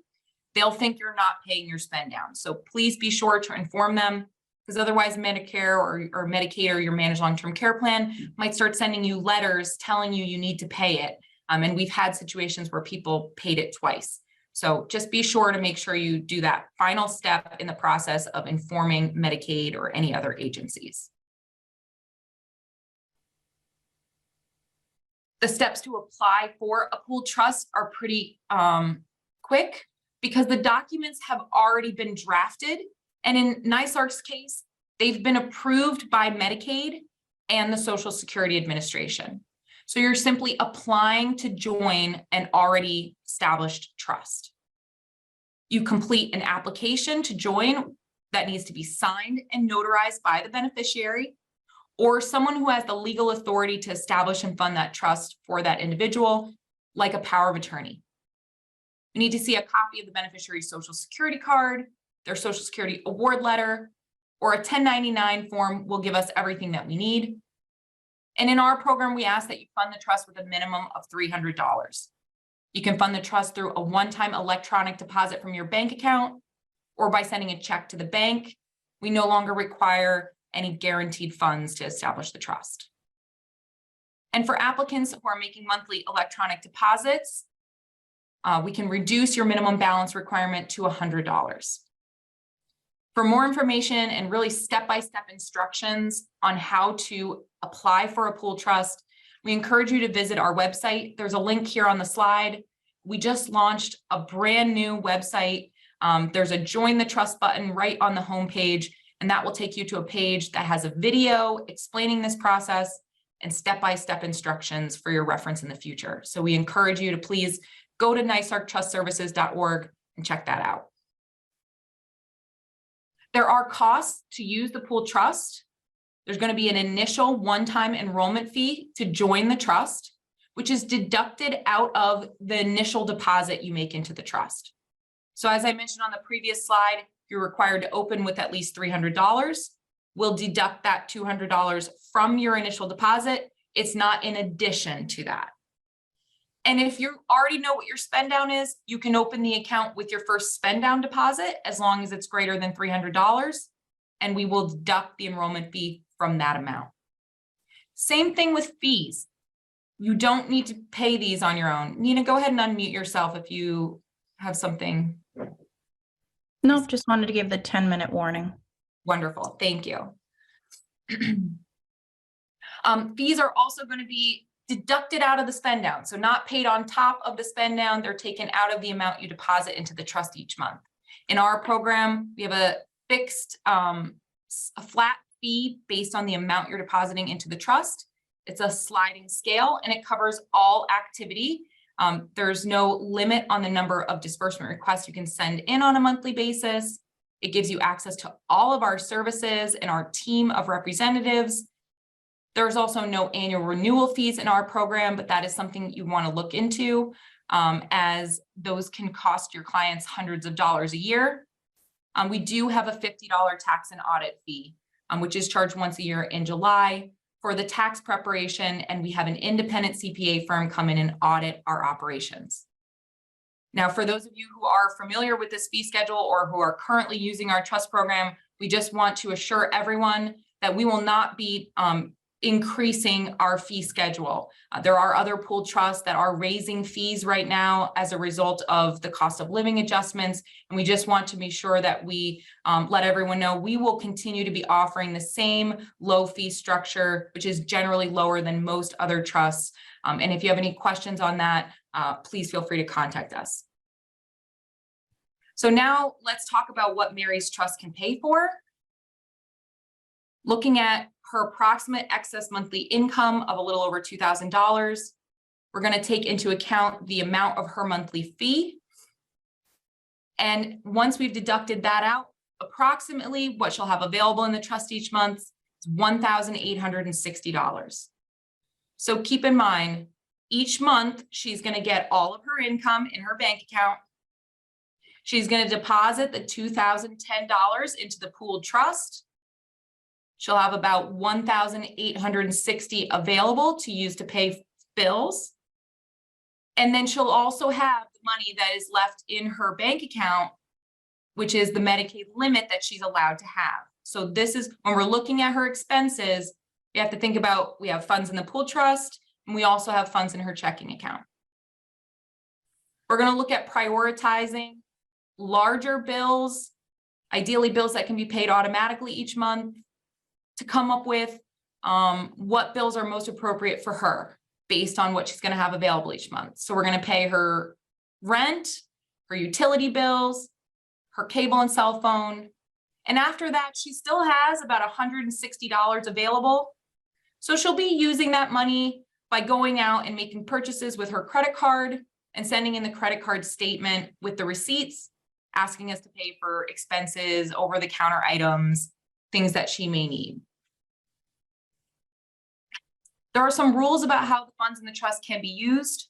they'll think you're not paying your spend down. So please be sure to inform them, because otherwise Medicare or Medicaid or your managed long-term care plan might start sending you letters telling you need to pay it. And we've had situations where people paid it twice. So just be sure to make sure you do that final step in the process of informing Medicaid or any other agencies. The steps to apply for a pooled trust are pretty quick, because the documents have already been drafted. And in NYSARC's case, they've been approved by Medicaid and the Social Security Administration. So you're simply applying to join an already established trust. You complete an application to join that needs to be signed and notarized by the beneficiary or someone who has the legal authority to establish and fund that trust for that individual, like a power of attorney. We need to see a copy of the beneficiary's Social Security card, their Social Security award letter, or a 1099 form will give us everything that we need. And in our program, we ask that you fund the trust with a minimum of $300. You can fund the trust through a one-time electronic deposit from your bank account or by sending a check to the bank. We no longer require any guaranteed funds to establish the trust. And for applicants who are making monthly electronic deposits, we can reduce your minimum balance requirement to $100. For more information and really step-by-step instructions on how to apply for a pooled trust, we encourage you to visit our website. There's a link here on the slide. We just launched a brand new website. There's a join the trust button right on the homepage, and that will take you to a page that has a video explaining this process and step-by-step instructions for your reference in the future. So we encourage you to please go to NYSARCtrustservices.org and check that out. There are costs to use the pooled trust. There's going to be an initial one-time enrollment fee to join the trust, which is deducted out of the initial deposit you make into the trust. So as I mentioned on the previous slide, you're required to open with at least $300. We'll deduct that $200 from your initial deposit. It's not in addition to that. And if you already know what your spend down is, you can open the account with your first spend down deposit as long as it's greater than $300, and we will deduct the enrollment fee from that amount. Same thing with fees. You don't need to pay these on your own. Nina, go ahead and unmute yourself if you have something. Nope, just wanted to give the 10-minute warning. Wonderful, thank you. Fees are also going to be deducted out of the spend down. So not paid on top of the spend down, they're taken out of the amount you deposit into the trust each month. In our program, we have a fixed, a flat fee based on the amount you're depositing into the trust. It's a sliding scale and it covers all activity. There's no limit on the number of disbursement requests you can send in on a monthly basis. It gives you access to all of our services and our team of representatives. There's also no annual renewal fees in our program, but that is something you want to look into as those can cost your clients hundreds of dollars a year. We do have a $50 tax and audit fee, which is charged once a year in July for the tax preparation, and we have an independent CPA firm come in and audit our operations. Now, for those of you who are familiar with this fee schedule or who are currently using our trust program, we just want to assure everyone that we will not be increasing our fee schedule. There are other pooled trusts that are raising fees right now as a result of the cost of living adjustments. And we just want to be sure that we let everyone know we will continue to be offering the same low fee structure, which is generally lower than most other trusts. And if you have any questions on that, please feel free to contact us. So now let's talk about what Mary's trust can pay for. Looking at her approximate excess monthly income of a little over $2,000, we're going to take into account the amount of her monthly fee. And once we've deducted that out, approximately what she'll have available in the trust each month is $1,860. So keep in mind, each month she's going to get all of her income in her bank account. She's going to deposit the $2,010 into the pooled trust. She'll have about $1,860 available to use to pay bills. And then she'll also have the money that is left in her bank account, which is the Medicaid limit that she's allowed to have. So this is when we're looking at her expenses, we have to think about, we have funds in the pool trust, and we also have funds in her checking account. We're going to look at prioritizing larger bills, ideally bills that can be paid automatically each month, to come up with what bills are most appropriate for her based on what she's going to have available each month. So we're going to pay her rent, her utility bills, her cable and cell phone. And after that, she still has about $160 available. So she'll be using that money by going out and making purchases with her credit card and sending in the credit card statement with the receipts, asking us to pay for expenses, over-the-counter items, things that she may need. There are some rules about how the funds in the trust can be used.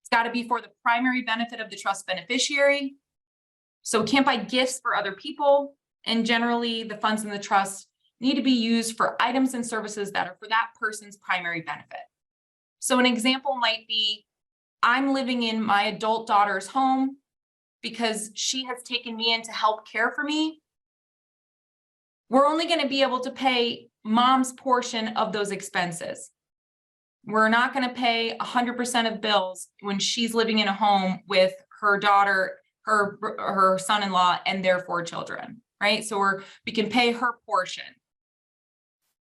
It's got to be for the primary benefit of the trust beneficiary. So we can't buy gifts for other people. And generally, the funds in the trust need to be used for items and services that are for that person's primary benefit. So an example might be, I'm living in my adult daughter's home because she has taken me in to help care for me. We're only going to be able to pay mom's portion of those expenses. We're not going to pay 100% of bills when she's living in a home with her daughter, her son-in-law, and their 4 children, right? So we can pay her portion.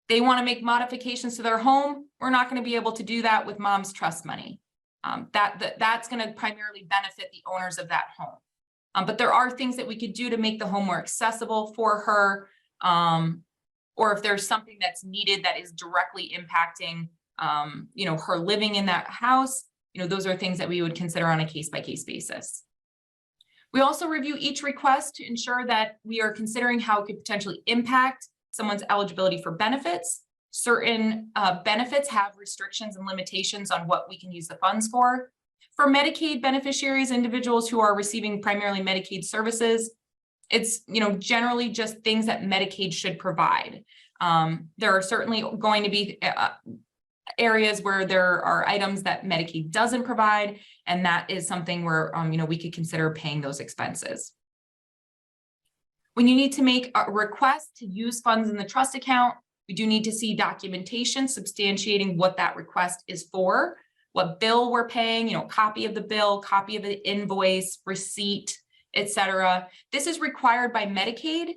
They want to make modifications to their home. We're not going to be able to do that with mom's trust money. That's going to primarily benefit the owners of that home. But there are things that we could do to make the home more accessible for her, or if there's something that's needed that is directly impacting her living in that house, those are things that we would consider on a case-by-case basis. We also review each request to ensure that we are considering how it could potentially impact someone's eligibility for benefits. Certain benefits have restrictions and limitations on what we can use the funds for. For Medicaid beneficiaries, individuals who are receiving primarily Medicaid services, it's generally just things that Medicaid should provide. There are certainly going to be areas where there are items that Medicaid doesn't provide, and that is something where we could consider paying those expenses. When you need to make a request to use funds in the trust account, we do need to see documentation substantiating what that request is for, what bill we're paying, copy of the bill, copy of the invoice, receipt, etc. This is required by Medicaid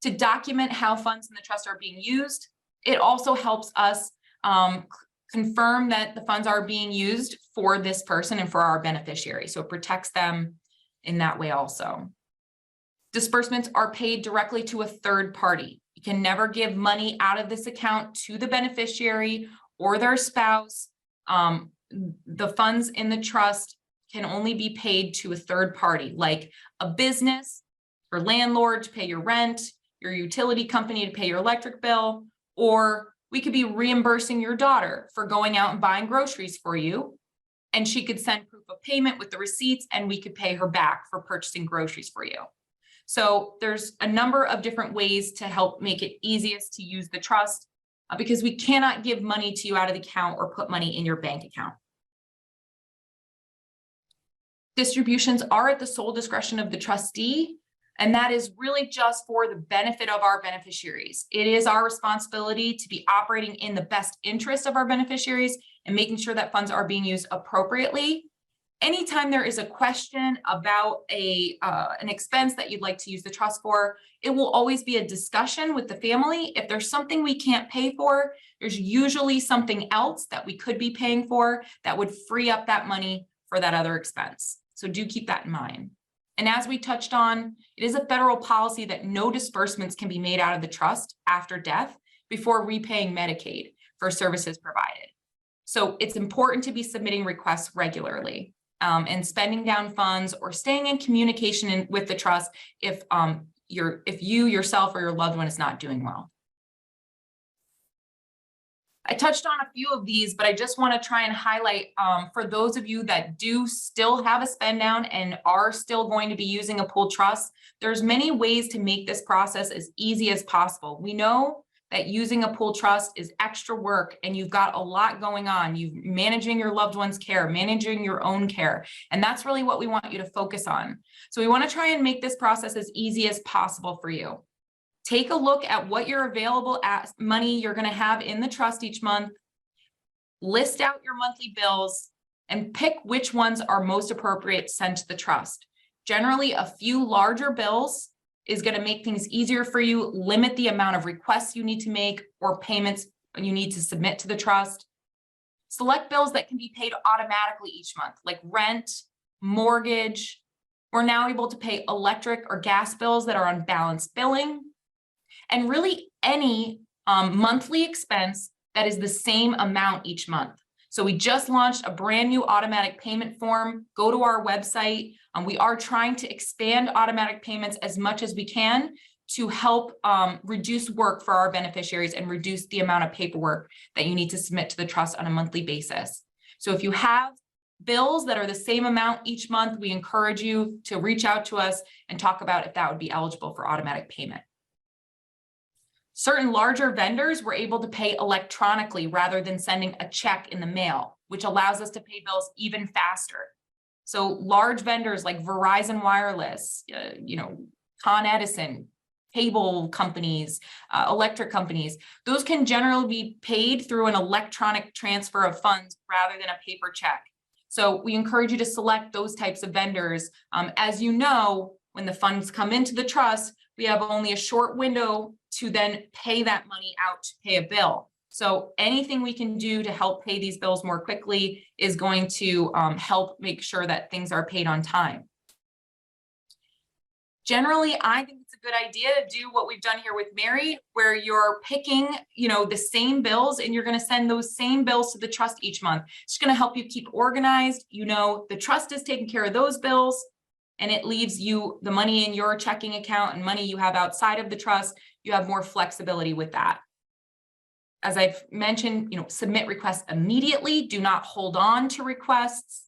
to document how funds in the trust are being used. It also helps us confirm that the funds are being used for this person and for our beneficiary. So it protects them in that way also. Disbursements are paid directly to a third party. You can never give money out of this account to the beneficiary or their spouse. The funds in the trust can only be paid to a third party, like a business, your landlord to pay your rent, your utility company to pay your electric bill, or we could be reimbursing your daughter for going out and buying groceries for you, and she could send proof of payment with the receipts, and we could pay her back for purchasing groceries for you. So there's a number of different ways to help make it easiest to use the trust because we cannot give money to you out of the account or put money in your bank account. Distributions are at the sole discretion of the trustee. And that is really just for the benefit of our beneficiaries. It is our responsibility to be operating in the best interest of our beneficiaries and making sure that funds are being used appropriately. Anytime there is a question about an expense that you'd like to use the trust for, it will always be a discussion with the family. If there's something we can't pay for, there's usually something else that we could be paying for that would free up that money for that other expense. So do keep that in mind. And as we touched on, it is a federal policy that no disbursements can be made out of the trust after death before repaying Medicaid for services provided. So it's important to be submitting requests regularly and spending down funds or staying in communication with the trust if you yourself or your loved one is not doing well. I touched on a few of these, but I just want to try and highlight for those of you that do still have a spend down and are still going to be using a pooled trust, there's many ways to make this process as easy as possible. We know that using a pooled trust is extra work and you've got a lot going on. You're managing your loved one's care, managing your own care, and that's really what we want you to focus on. So we want to try and make this process as easy as possible for you. Take a look at what your available money you're going to have in the trust each month, list out your monthly bills, and pick which ones are most appropriate to send to the trust. Generally, a few larger bills is going to make things easier for you, limit the amount of requests you need to make or payments you need to submit to the trust. Select bills that can be paid automatically each month, like rent, mortgage. We're now able to pay electric or gas bills that are on balance billing, and really any monthly expense that is the same amount each month. So we just launched a brand new automatic payment form. Go to our website. We are trying to expand automatic payments as much as we can to help reduce work for our beneficiaries and reduce the amount of paperwork that you need to submit to the trust on a monthly basis. So if you have bills that are the same amount each month, we encourage you to reach out to us and talk about if that would be eligible for automatic payment. Certain larger vendors were able to pay electronically rather than sending a check in the mail, which allows us to pay bills even faster. So large vendors like Verizon Wireless, Con Edison, cable companies, electric companies, those can generally be paid through an electronic transfer of funds rather than a paper check. So we encourage you to select those types of vendors. As you know, when the funds come into the trust, we have only a short window to then pay that money out to pay a bill. So anything we can do to help pay these bills more quickly is going to help make sure that things are paid on time. Generally, I think it's a good idea to do what we've done here with Mary, where you're picking, the same bills and you're going to send those same bills to the trust each month. It's going to help you keep organized. The trust is taking care of those bills, and it leaves you the money in your checking account and money you have outside of the trust. You have more flexibility with that. As I've mentioned, submit requests immediately. Do not hold on to requests,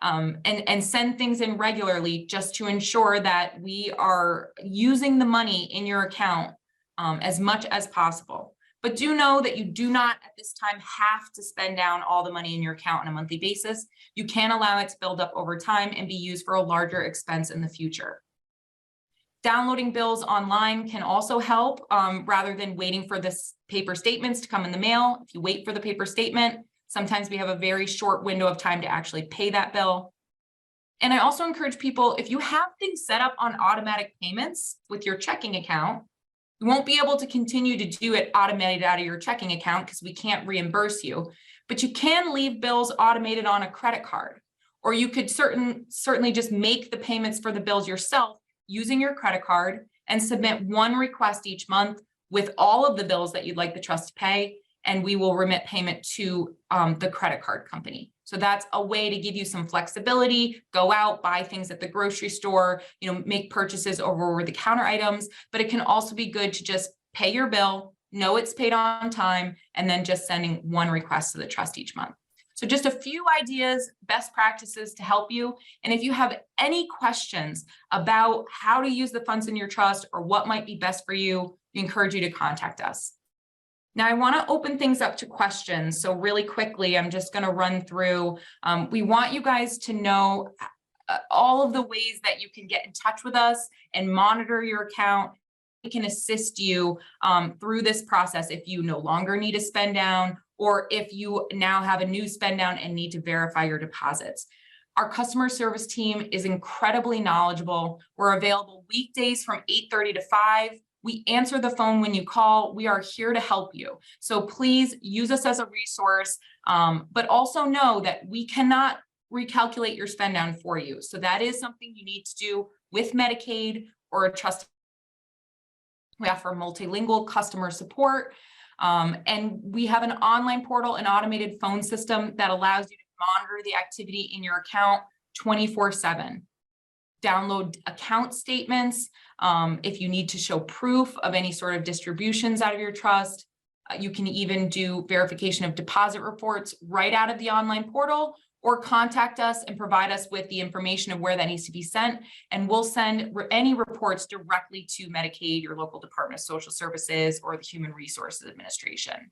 and send things in regularly just to ensure that we are using the money in your account as much as possible. But do know that you do not at this time have to spend down all the money in your account on a monthly basis. You can allow it to build up over time and be used for a larger expense in the future. Downloading bills online can also help rather than waiting for this paper statements to come in the mail. If you wait for the paper statement, sometimes we have a very short window of time to actually pay that bill. And I also encourage people, if you have things set up on automatic payments with your checking account, you won't be able to continue to do it automated out of your checking account because we can't reimburse you, but you can leave bills automated on a credit card, or you could certainly just make the payments for the bills yourself using your credit card and submit one request each month with all of the bills that you'd like the trust to pay, and we will remit payment to the credit card company. So that's a way to give you some flexibility, go out, buy things at the grocery store, make purchases over the counter items, but it can also be good to just pay your bill, know it's paid on time, and then just sending one request to the trust each month. So just a few ideas, best practices to help you. And if you have any questions about how to use the funds in your trust or what might be best for you, we encourage you to contact us. Now, I want to open things up to questions. So really quickly, I'm just going to run through. We want you guys to know all of the ways that you can get in touch with us and monitor your account. We can assist you through this process if you no longer need a spend down, or if you now have a new spend down and need to verify your deposits. Our customer service team is incredibly knowledgeable. We're available weekdays from 8:30 to 5. We answer the phone when you call. We are here to help you. So please use us as a resource, but also know that we cannot recalculate your spend down for you. So that is something you need to do with Medicaid or a trust. We offer multilingual customer support, and we have an online portal and automated phone system that allows you to monitor the activity in your account 24/7. Download account statements. If you need to show proof of any sort of distributions out of your trust, you can even do verification of deposit reports right out of the online portal, or contact us and provide us with the information of where that needs to be sent. And we'll send any reports directly to Medicaid, your local Department of Social Services, or the Human Resources Administration.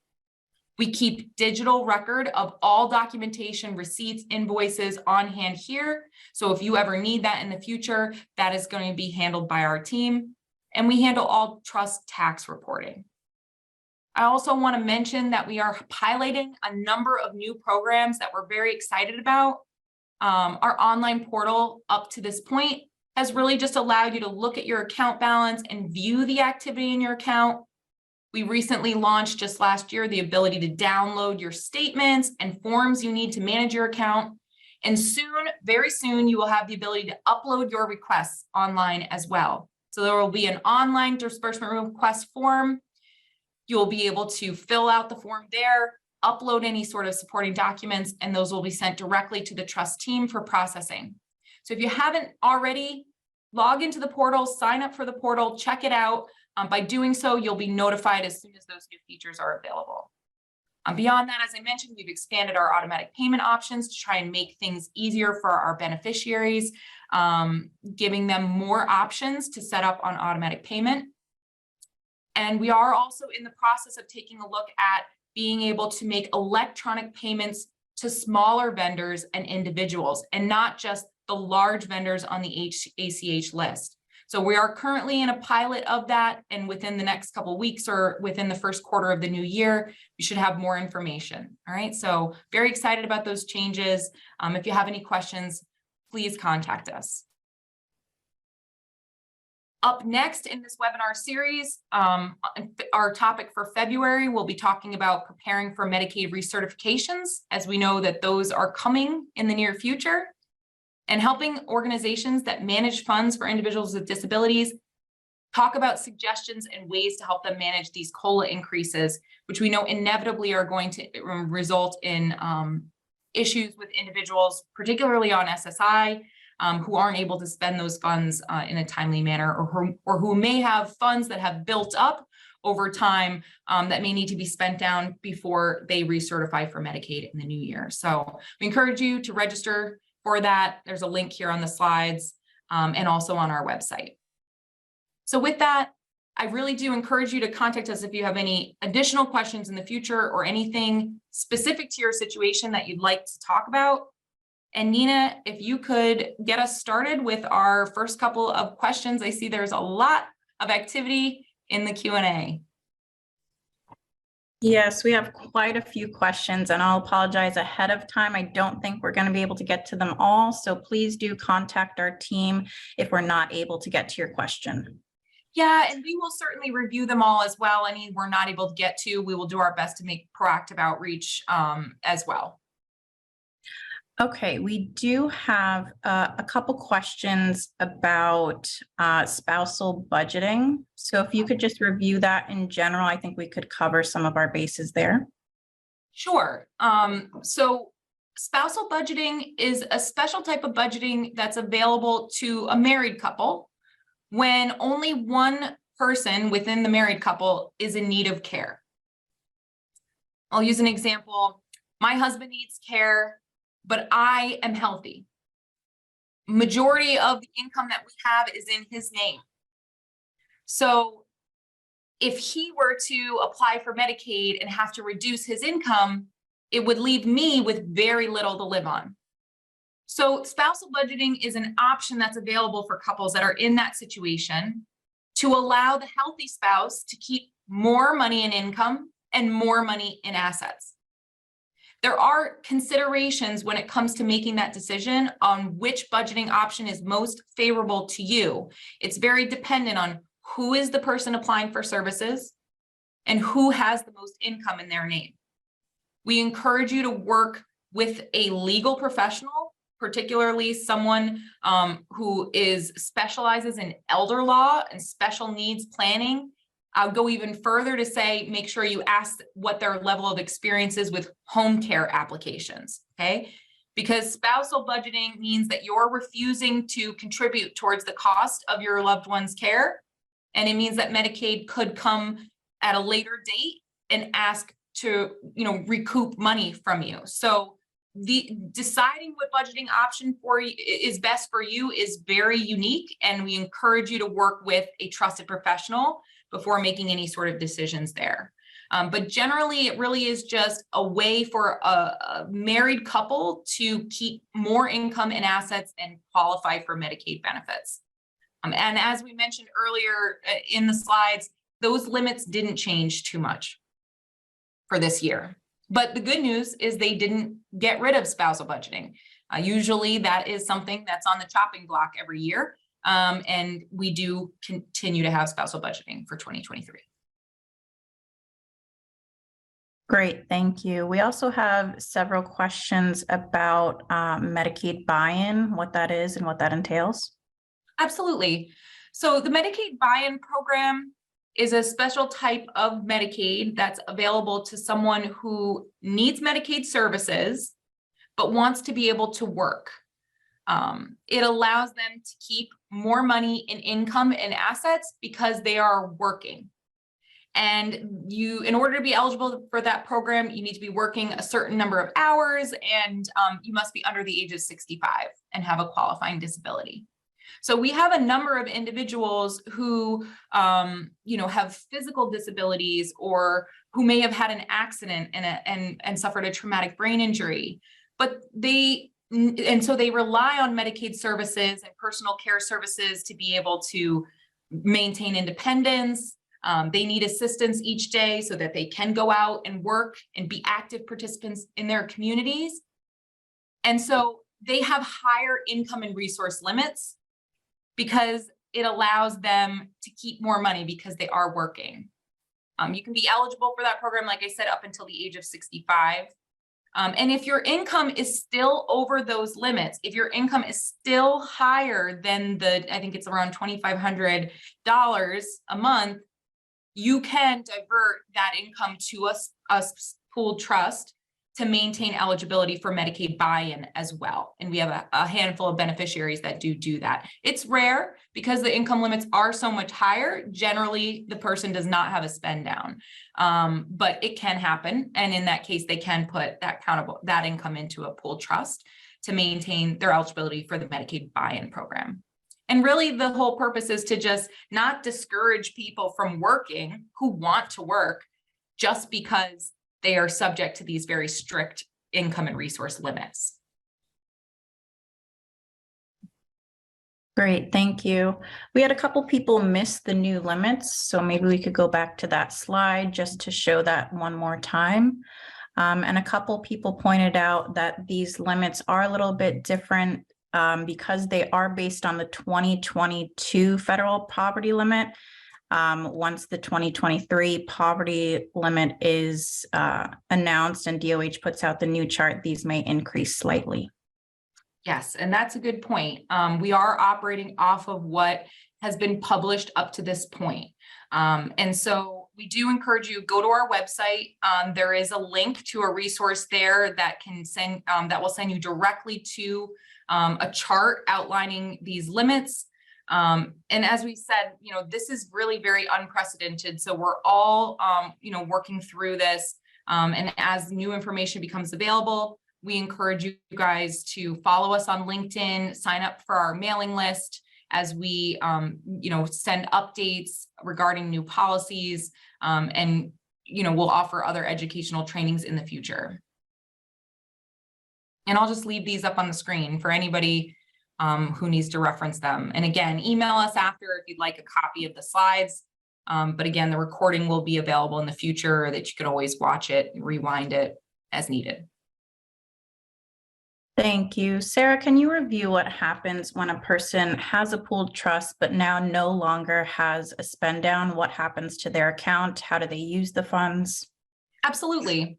We keep digital record of all documentation, receipts, invoices on hand here. So if you ever need that in the future, that is going to be handled by our team. And we handle all trust tax reporting. I also want to mention that we are piloting a number of new programs that we're very excited about. Our online portal up to this point has really just allowed you to look at your account balance and view the activity in your account. We recently launched just last year the ability to download your statements and forms you need to manage your account. And soon, very soon, you will have the ability to upload your requests online as well. So there will be an online disbursement request form. You'll be able to fill out the form there, upload any sort of supporting documents, and those will be sent directly to the trust team for processing. So if you haven't already, log into the portal, sign up for the portal, check it out. By doing so, you'll be notified as soon as those new features are available. Beyond that, as I mentioned, we've expanded our automatic payment options to try and make things easier for our beneficiaries, giving them more options to set up on automatic payment. And we are also in the process of taking a look at being able to make electronic payments to smaller vendors and individuals, and not just the large vendors on the ACH list. So we are currently in a pilot of that, and within the next couple of weeks or within the first quarter of the new year, we should have more information. All right, so very excited about those changes. If you have any questions, please contact us. Up next in this webinar series, our topic for February, we'll be talking about preparing for Medicaid recertifications, as we know that those are coming in the near future, and helping organizations that manage funds for individuals with disabilities talk about suggestions and ways to help them manage these COLA increases, which we know inevitably are going to result in issues with individuals, particularly on SSI, who aren't able to spend those funds in a timely manner, or who may have funds that have built up over time that may need to be spent down before they recertify for Medicaid in the new year. So we encourage you to register for that. There's a link here on the slides and also on our website. So with that, I really do encourage you to contact us if you have any additional questions in the future or anything specific to your situation that you'd like to talk about. And Nina, if you could get us started with our first couple of questions. I see there's a lot of activity in the Q&A. Yes, we have quite a few questions, and I'll apologize ahead of time. I don't think we're going to be able to get to them all, so please do contact our team if we're not able to get to your question. Yeah, and we will certainly review them all as well. Any we're not able to get to, we will do our best to make proactive outreach as well. Okay, we do have a couple questions about spousal budgeting. So if you could just review that in general, I think we could cover some of our bases there. Sure. So spousal budgeting is a special type of budgeting that's available to a married couple when only one person within the married couple is in need of care. I'll use an example. My husband needs care, but I am healthy. Majority of the income that we have is in his name. So if he were to apply for Medicaid and have to reduce his income, it would leave me with very little to live on. So spousal budgeting is an option that's available for couples that are in that situation to allow the healthy spouse to keep more money in income and more money in assets. There are considerations when it comes to making that decision on which budgeting option is most favorable to you. It's very dependent on who is the person applying for services and who has the most income in their name. We encourage you to work with a legal professional, particularly someone who specializes in elder law and special needs planning. I'll go even further to say, make sure you ask what their level of experience is with home care applications, okay? Because spousal budgeting means that you're refusing to contribute towards the cost of your loved one's care. And it means that Medicaid could come at a later date and ask to, recoup money from you. So deciding what budgeting option for you is best for you is very unique, and we encourage you to work with a trusted professional before making any sort of decisions there. But generally, it really is just a way for a married couple to keep more income and assets and qualify for Medicaid benefits. And as we mentioned earlier in the slides, those limits didn't change too much for this year. But the good news is they didn't get rid of spousal budgeting. Usually that is something that's on the chopping block every year. And we do continue to have spousal budgeting for 2023. Great, thank you. We also have several questions about Medicaid buy-in, what that is and what that entails. Absolutely. So the Medicaid buy-in program is a special type of Medicaid that's available to someone who needs Medicaid services, but wants to be able to work. It allows them to keep more money in income and assets because they are working. And in order to be eligible for that program, you need to be working a certain number of hours, and you must be under the age of 65 and have a qualifying disability. So we have a number of individuals who, have physical disabilities, or who may have had an accident and suffered a traumatic brain injury, and so they rely on Medicaid services and personal care services to be able to maintain independence. They need assistance each day so that they can go out and work and be active participants in their communities. And so they have higher income and resource limits because it allows them to keep more money because they are working. You can be eligible for that program, like I said, up until the age of 65. And if your income is still over those limits, if your income is still higher than I think it's around $2,500 a month, you can divert that income to a pooled trust to maintain eligibility for Medicaid buy-in as well. And we have a handful of beneficiaries that do that. It's rare because the income limits are so much higher. Generally, the person does not have a spend down, but it can happen. And in that case, they can put that income into a pooled trust to maintain their eligibility for the Medicaid buy-in program. And really the whole purpose is to just not discourage people from working who want to work just because they are subject to these very strict income and resource limits. Great, thank you. We had a couple people miss the new limits, so maybe we could go back to that slide just to show that one more time. And a couple people pointed out that these limits are a little bit different because they are based on the 2022 federal poverty limit. Once the 2023 poverty limit is announced and DOH puts out the new chart, these may increase slightly. Yes, and that's a good point. We are operating off of what has been published up to this point. And so we do encourage you to go to our website. There is a link to a resource there that will send you directly to a chart outlining these limits. And as we said, this is really very unprecedented. So we're all, working through this. And as new information becomes available, we encourage you guys to follow us on LinkedIn, sign up for our mailing list as we, send updates regarding new policies, and, we'll offer other educational trainings in the future. And I'll just leave these up on the screen for anybody who needs to reference them. And again, email us after if you'd like a copy of the slides. But again, the recording will be available in the future that you can always watch it and rewind it as needed. Thank you. Sarah, can you review what happens when a person has a pooled trust but now no longer has a spend down? What happens to their account? How do they use the funds? Absolutely.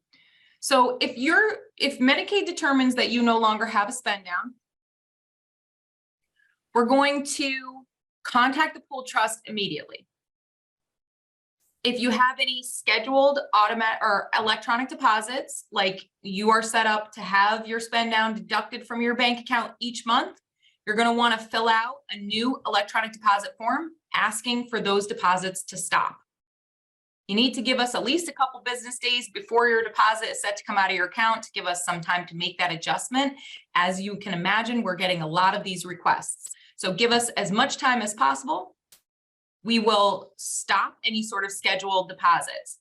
So if Medicaid determines that you no longer have a spend down, we're going to contact the pooled trust immediately. If you have any scheduled automatic or electronic deposits, like you are set up to have your spend down deducted from your bank account each month, you're going to want to fill out a new electronic deposit form asking for those deposits to stop. You need to give us at least a couple business days before your deposit is set to come out of your account to give us some time to make that adjustment. As you can imagine, we're getting a lot of these requests. So give us as much time as possible. We will stop any sort of scheduled deposits.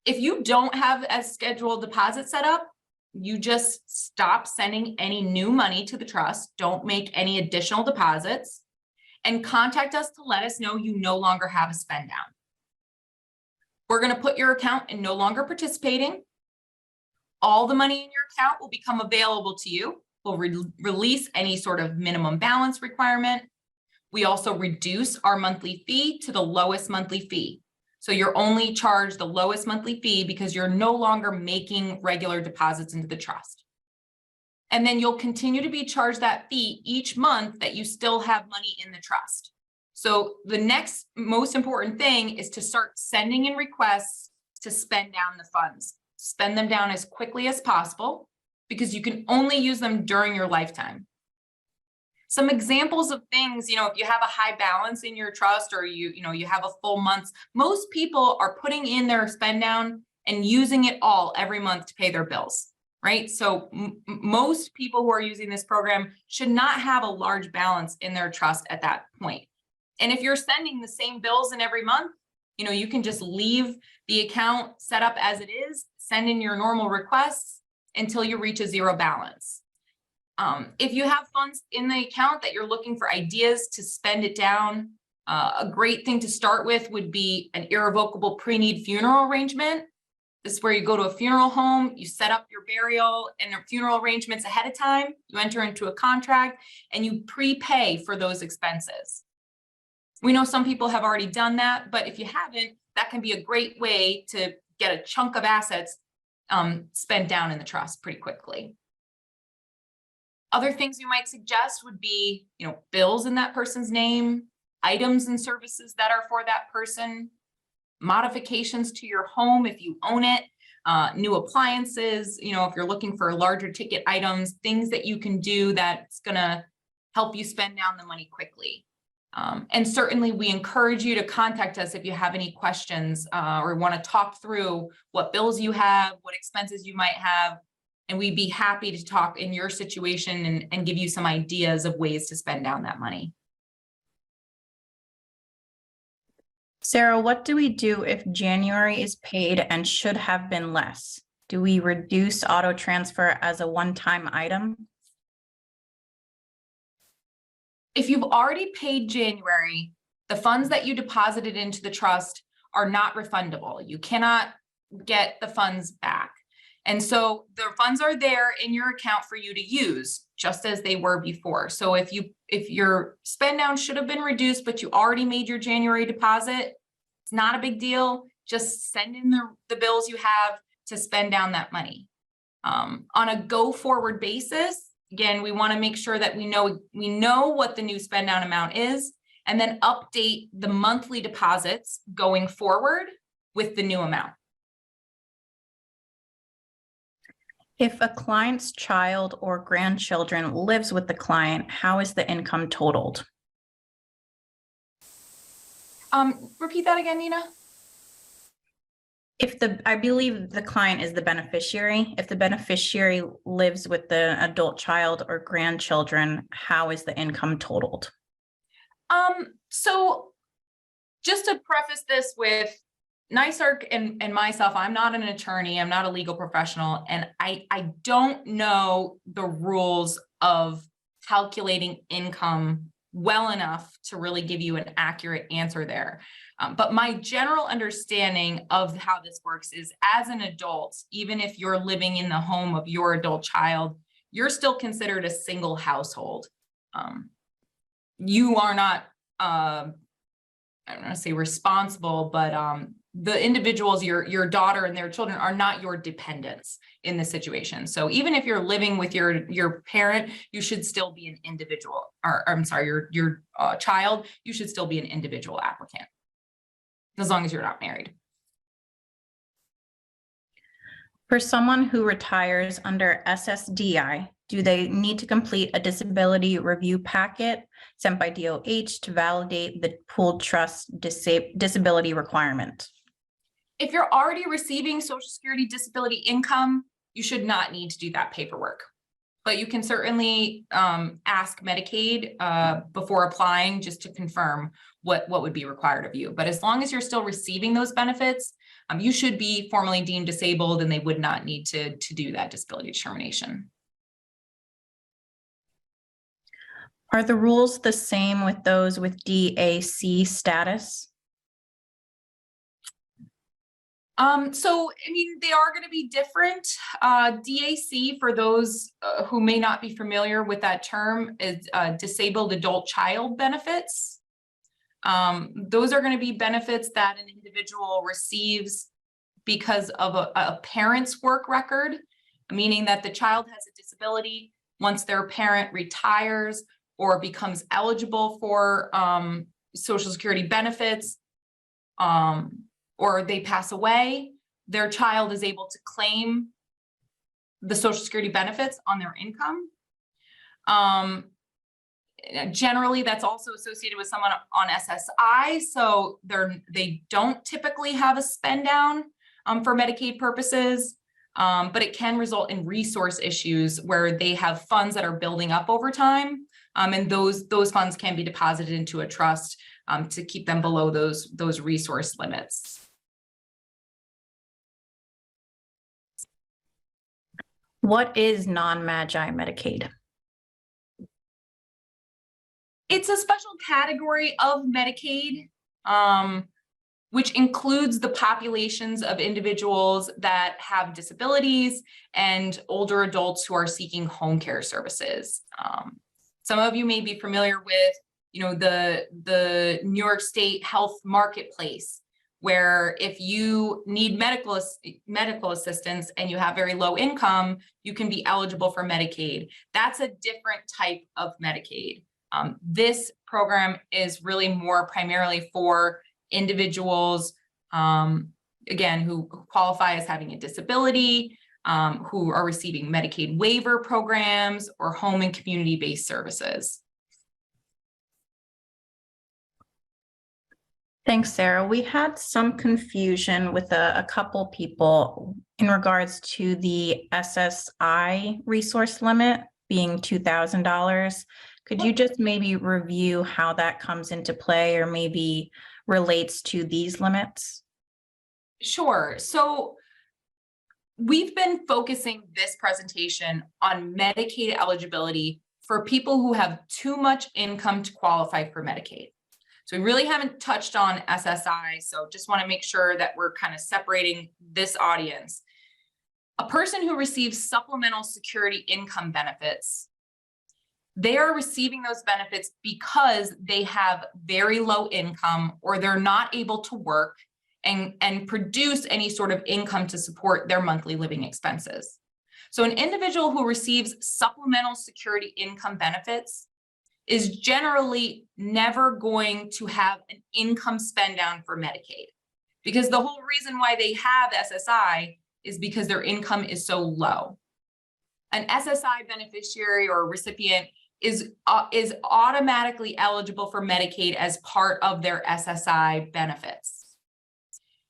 If you don't have a scheduled deposit set up, you just stop sending any new money to the trust. Don't make any additional deposits and contact us to let us know you no longer have a spend down. We're going to put your account in no longer participating. All the money in your account will become available to you. We'll release any sort of minimum balance requirement. We also reduce our monthly fee to the lowest monthly fee. So you're only charged the lowest monthly fee because you're no longer making regular deposits into the trust. And then you'll continue to be charged that fee each month that you still have money in the trust. So the next most important thing is to start sending in requests to spend down the funds. Spend them down as quickly as possible because you can only use them during your lifetime. Some examples of things, if you have a high balance in your trust or you have a full month, most people are putting in their spend down and using it all every month to pay their bills, right? So most people who are using this program should not have a large balance in their trust at that point. And if you're sending the same bills in every month, you can just leave the account set up as it is, send in your normal requests until you reach a zero balance. If you have funds in the account that you're looking for ideas to spend it down, a great thing to start with would be an irrevocable pre-need funeral arrangement. This is where you go to a funeral home, you set up your burial and funeral arrangements ahead of time, you enter into a contract, and you prepay for those expenses. We know some people have already done that, but if you haven't, that can be a great way to get a chunk of assets spent down in the trust pretty quickly. Other things you might suggest would be, bills in that person's name, items and services that are for that person, modifications to your home if you own it, new appliances, if you're looking for larger ticket items, things that you can do that's going to help you spend down the money quickly. And certainly we encourage you to contact us if you have any questions or want to talk through what bills you have, what expenses you might have. And we'd be happy to talk in your situation and give you some ideas of ways to spend down that money. Sarah, what do we do if January is paid and should have been less? Do we reduce auto transfer as a one-time item? If you've already paid January, the funds that you deposited into the trust are not refundable. You cannot get the funds back. And so the funds are there in your account for you to use just as they were before. So if your spend down should have been reduced, but you already made your January deposit, it's not a big deal. Just send in the bills you have to spend down that money. On a go forward basis, again, we want to make sure that we know what the new spend down amount is, and then update the monthly deposits going forward with the new amount. If a client's child or grandchildren lives with the client, how is the income totaled? Repeat that again, Nina. I believe the client is the beneficiary. If the beneficiary lives with the adult child or grandchildren, how is the income totaled? So just to preface this with, NYSARC and myself, I'm not an attorney, I'm not a legal professional, and I don't know the rules of calculating income well enough to really give you an accurate answer there. But my general understanding of how this works is, as an adult, even if you're living in the home of your adult child, you're still considered a single household. You are not, I don't want to say responsible, but the individuals, your daughter and their children, are not your dependents in this situation. So even if you're living with your parent, you should still be an individual, or I'm sorry, your child, you should still be an individual applicant, as long as you're not married. For someone who retires under SSDI, do they need to complete a disability review packet sent by DOH to validate the pooled trust disability requirement? If you're already receiving Social Security disability income, you should not need to do that paperwork. But you can certainly ask Medicaid before applying, just to confirm what would be required of you. But as long as you're still receiving those benefits, you should be formally deemed disabled, and they would not need to do that disability determination. Are the rules the same with those with DAC status? So, I mean, they are going to be different. DAC, for those who may not be familiar with that term, is disabled adult child benefits. Those are going to be benefits that an individual receives because of a parent's work record, meaning that the child has a disability. Once their parent retires or becomes eligible for Social Security benefits, or they pass away, their child is able to claim the Social Security benefits on their income. Generally, that's also associated with someone on SSI, so they don't typically have a spend down for Medicaid purposes, but it can result in resource issues where they have funds that are building up over time, and those funds can be deposited into a trust to keep them below those resource limits. What is non-MAGI Medicaid? It's a special category of Medicaid, which includes the populations of individuals that have disabilities and older adults who are seeking home care services. Some of you may be familiar with, the New York State Health Marketplace, where if you need medical assistance and you have very low income, you can be eligible for Medicaid. That's a different type of Medicaid. This program is really more primarily for individuals, again, who qualify as having a disability, who are receiving Medicaid waiver programs or home and community-based services. Thanks, Sarah. We had some confusion with a couple people in regards to the SSI resource limit being $2,000. Could you just maybe review how that comes into play, or maybe relates to these limits? Sure. So we've been focusing this presentation on Medicaid eligibility for people who have too much income to qualify for Medicaid. So we really haven't touched on SSI, so just want to make sure that we're kind of separating this audience. A person who receives supplemental security income benefits, they are receiving those benefits because they have very low income, or they're not able to work and produce any sort of income to support their monthly living expenses. So an individual who receives supplemental security income benefits is generally never going to have an income spend down for Medicaid, because the whole reason why they have SSI is because their income is so low. An SSI beneficiary or recipient is automatically eligible for Medicaid as part of their SSI benefits.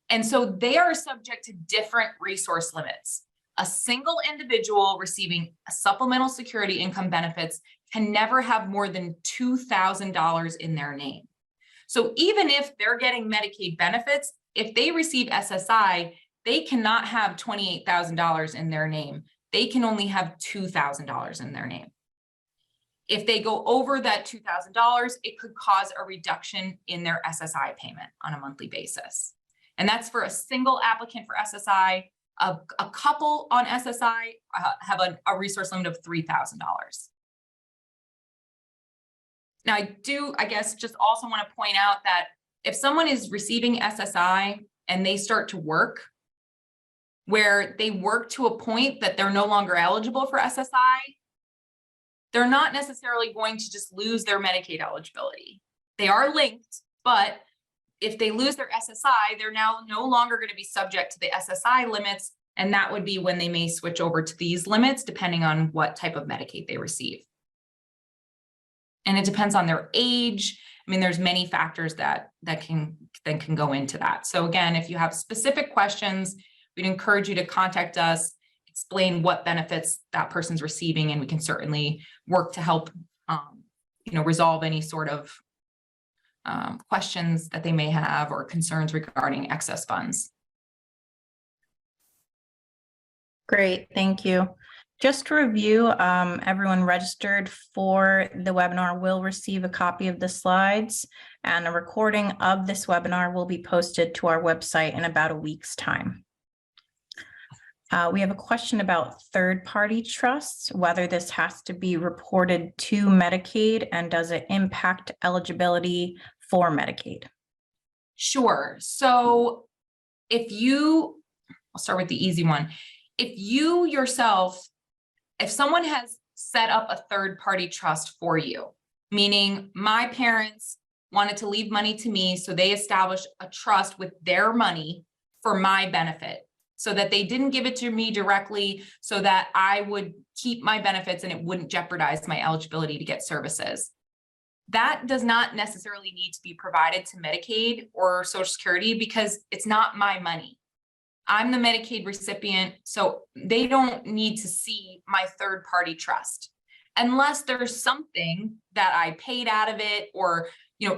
And so they are subject to different resource limits. A single individual receiving a supplemental security income benefits can never have more than $2,000 in their name. So even if they're getting Medicaid benefits, if they receive SSI, they cannot have $28,000 in their name. They can only have $2,000 in their name. If they go over that $2,000, it could cause a reduction in their SSI payment on a monthly basis. And that's for a single applicant for SSI. A couple on SSI have a resource limit of $3,000. Now, I guess, just also want to point out that if someone is receiving SSI and they start to work, where they work to a point that they're no longer eligible for SSI, they're not necessarily going to just lose their Medicaid eligibility. They are linked, but if they lose their SSI, they're now no longer going to be subject to the SSI limits, and that would be when they may switch over to these limits, depending on what type of Medicaid they receive. And it depends on their age. I mean, there's many factors that can go into that. So again, if you have specific questions, we'd encourage you to contact us, explain what benefits that person's receiving, and we can certainly work to help, resolve any sort of questions that they may have or concerns regarding excess funds. Great, thank you. Just to review, everyone registered for the webinar will receive a copy of the slides, and a recording of this webinar will be posted to our website in about a week's time. We have a question about third-party trusts, whether this has to be reported to Medicaid, and does it impact eligibility for Medicaid? Sure. So I'll start with the easy one. If someone has set up a third-party trust for you, meaning my parents wanted to leave money to me, so they established a trust with their money for my benefit, so that they didn't give it to me directly, so that I would keep my benefits and it wouldn't jeopardize my eligibility to get services. That does not necessarily need to be provided to Medicaid or Social Security because it's not my money. I'm the Medicaid recipient, so they don't need to see my third-party trust unless there's something that I paid out of it, or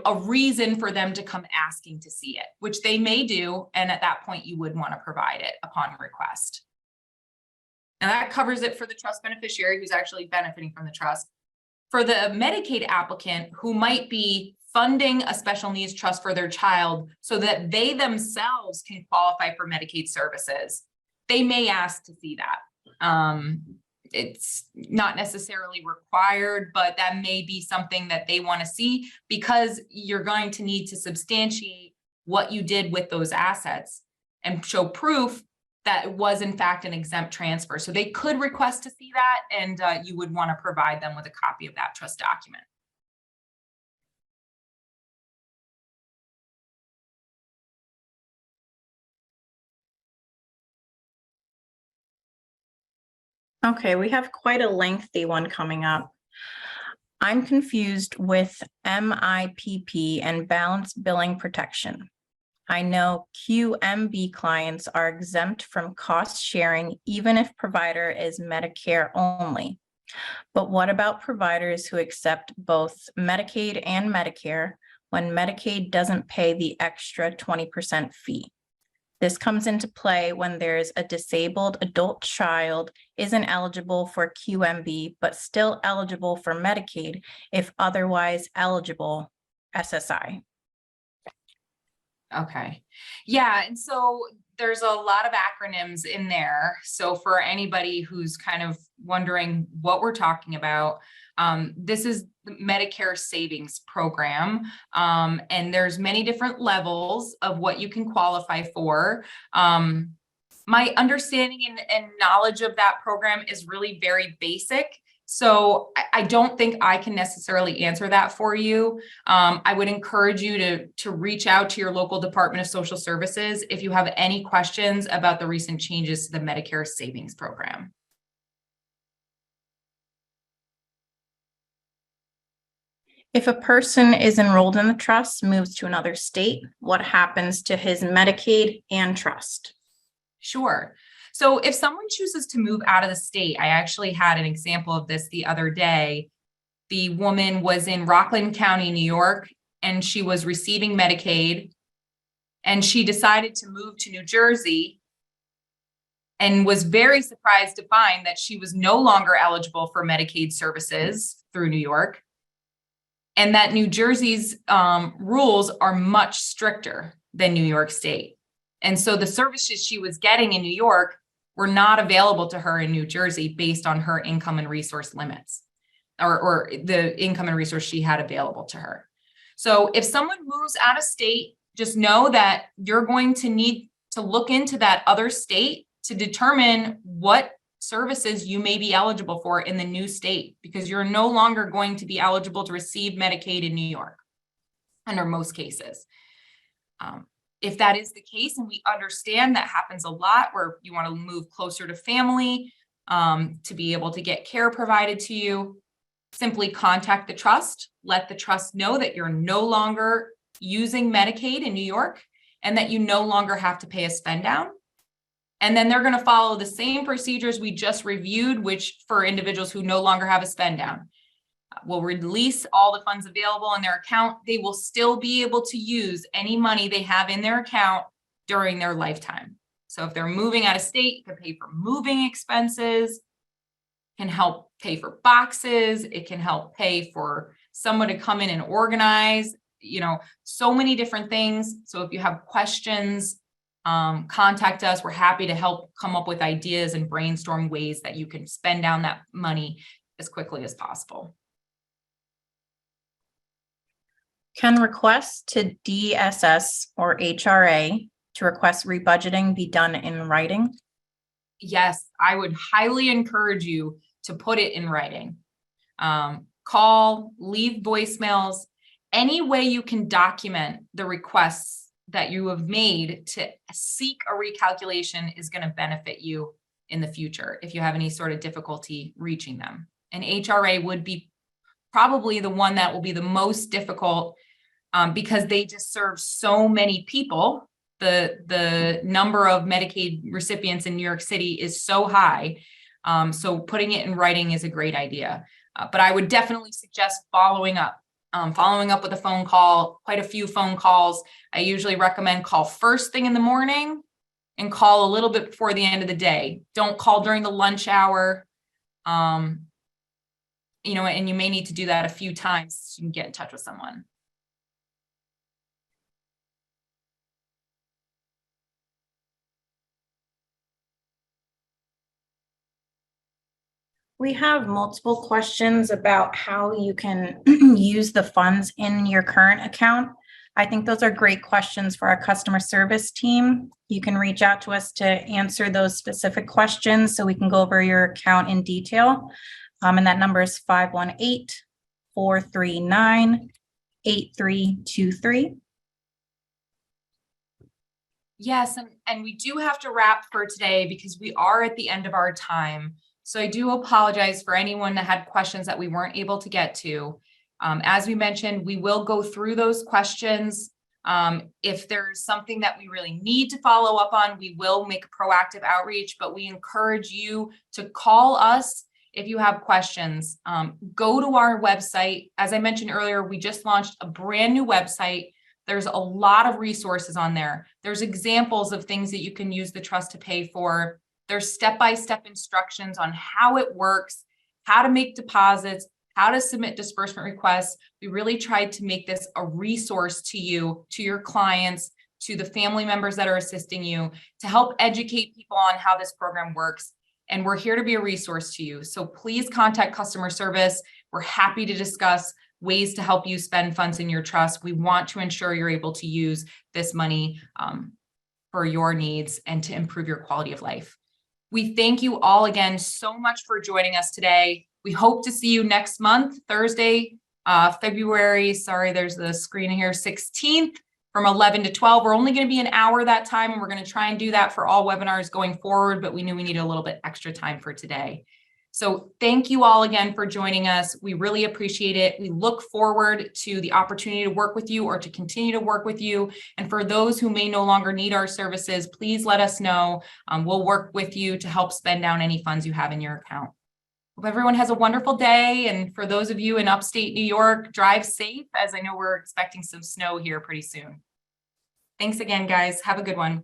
a reason for them to come asking to see it, which they may do, and at that point you would want to provide it upon request. Now that covers it for the trust beneficiary who's actually benefiting from the trust. For the Medicaid applicant who might be funding a special needs trust for their child so that they themselves can qualify for Medicaid services, they may ask to see that. It's not necessarily required, but that may be something that they want to see, because you're going to need to substantiate what you did with those assets and show proof that it was in fact an exempt transfer. So they could request to see that, and you would want to provide them with a copy of that trust document. Okay, we have quite a lengthy one coming up. I'm confused with MIPP and balanced billing protection. I know QMB clients are exempt from cost sharing even if provider is Medicare only. But what about providers who accept both Medicaid and Medicare when Medicaid doesn't pay the extra 20% fee? This comes into play when there's a disabled adult child isn't eligible for QMB, but still eligible for Medicaid if otherwise eligible SSI. Okay. Yeah. And so there's a lot of acronyms in there. So for anybody who's kind of wondering what we're talking about, this is the Medicare Savings Program. And there's many different levels of what you can qualify for. My understanding and knowledge of that program is really very basic. So I don't think I can necessarily answer that for you. I would encourage you to reach out to your local Department of Social Services if you have any questions about the recent changes to the Medicare Savings Program. If a person is enrolled in the trust, moves to another state, what happens to his Medicaid and trust? Sure. So if someone chooses to move out of the state, I actually had an example of this the other day. The woman was in Rockland County, New York, and she was receiving Medicaid. And she decided to move to New Jersey and was very surprised to find that she was no longer eligible for Medicaid services through New York, and that New Jersey's rules are much stricter than New York State. And so the services she was getting in New York were not available to her in New Jersey based on her income and resource limits, or the income and resource she had available to her. So if someone moves out of state, just know that you're going to need to look into that other state to determine what services you may be eligible for in the new state, because you're no longer going to be eligible to receive Medicaid in New York under most cases. If that is the case, and we understand that happens a lot, where you want to move closer to family to be able to get care provided to you, simply contact the trust, let the trust know that you're no longer using Medicaid in New York and that you no longer have to pay a spend down. And then they're going to follow the same procedures we just reviewed, which for individuals who no longer have a spend down, will release all the funds available in their account. They will still be able to use any money they have in their account during their lifetime. So if they're moving out of state, you can pay for moving expenses, can help pay for boxes. It can help pay for someone to come in and organize, so many different things. So if you have questions, contact us. We're happy to help come up with ideas and brainstorm ways that you can spend down that money as quickly as possible. Can requests to DSS or HRA to request rebudgeting be done in writing? Yes, I would highly encourage you to put it in writing. Call, leave voicemails, any way you can document the requests that you have made to seek a recalculation is going to benefit you in the future if you have any sort of difficulty reaching them. And HRA would be probably the one that will be the most difficult because they just serve so many people. The number of Medicaid recipients in New York City is so high. So putting it in writing is a great idea. But I would definitely suggest following up with a phone call, quite a few phone calls. I usually recommend call first thing in the morning and call a little bit before the end of the day. Don't call during the lunch hour. And you may need to do that a few times so you can get in touch with someone. We have multiple questions about how you can use the funds in your current account. I think those are great questions for our customer service team. You can reach out to us to answer those specific questions so we can go over your account in detail. And that number is 518-439-8323. Yes, and we do have to wrap for today because we are at the end of our time. So I do apologize for anyone that had questions that we weren't able to get to. As we mentioned, we will go through those questions. If there's something that we really need to follow up on, we will make a proactive outreach, but we encourage you to call us if you have questions. Go to our website. As I mentioned earlier, we just launched a brand new website. There's a lot of resources on there. There's examples of things that you can use the trust to pay for. There's step-by-step instructions on how it works, how to make deposits, how to submit disbursement requests. We really tried to make this a resource to you, to your clients, to the family members that are assisting you, to help educate people on how this program works. And we're here to be a resource to you. So please contact customer service. We're happy to discuss ways to help you spend funds in your trust. We want to ensure you're able to use this money for your needs and to improve your quality of life. We thank you all again so much for joining us today. We hope to see you next month, Thursday, February, there's the screen here, 16th from 11 to 12. We're only going to be an hour that time, and we're going to try and do that for all webinars going forward, but we knew we needed a little bit extra time for today. So thank you all again for joining us. We really appreciate it. We look forward to the opportunity to work with you or to continue to work with you. And for those who may no longer need our services, please let us know. We'll work with you to help spend down any funds you have in your account. Hope everyone has a wonderful day. And for those of you in upstate New York, drive safe, as I know we're expecting some snow here pretty soon. Thanks again, guys. Have a good one.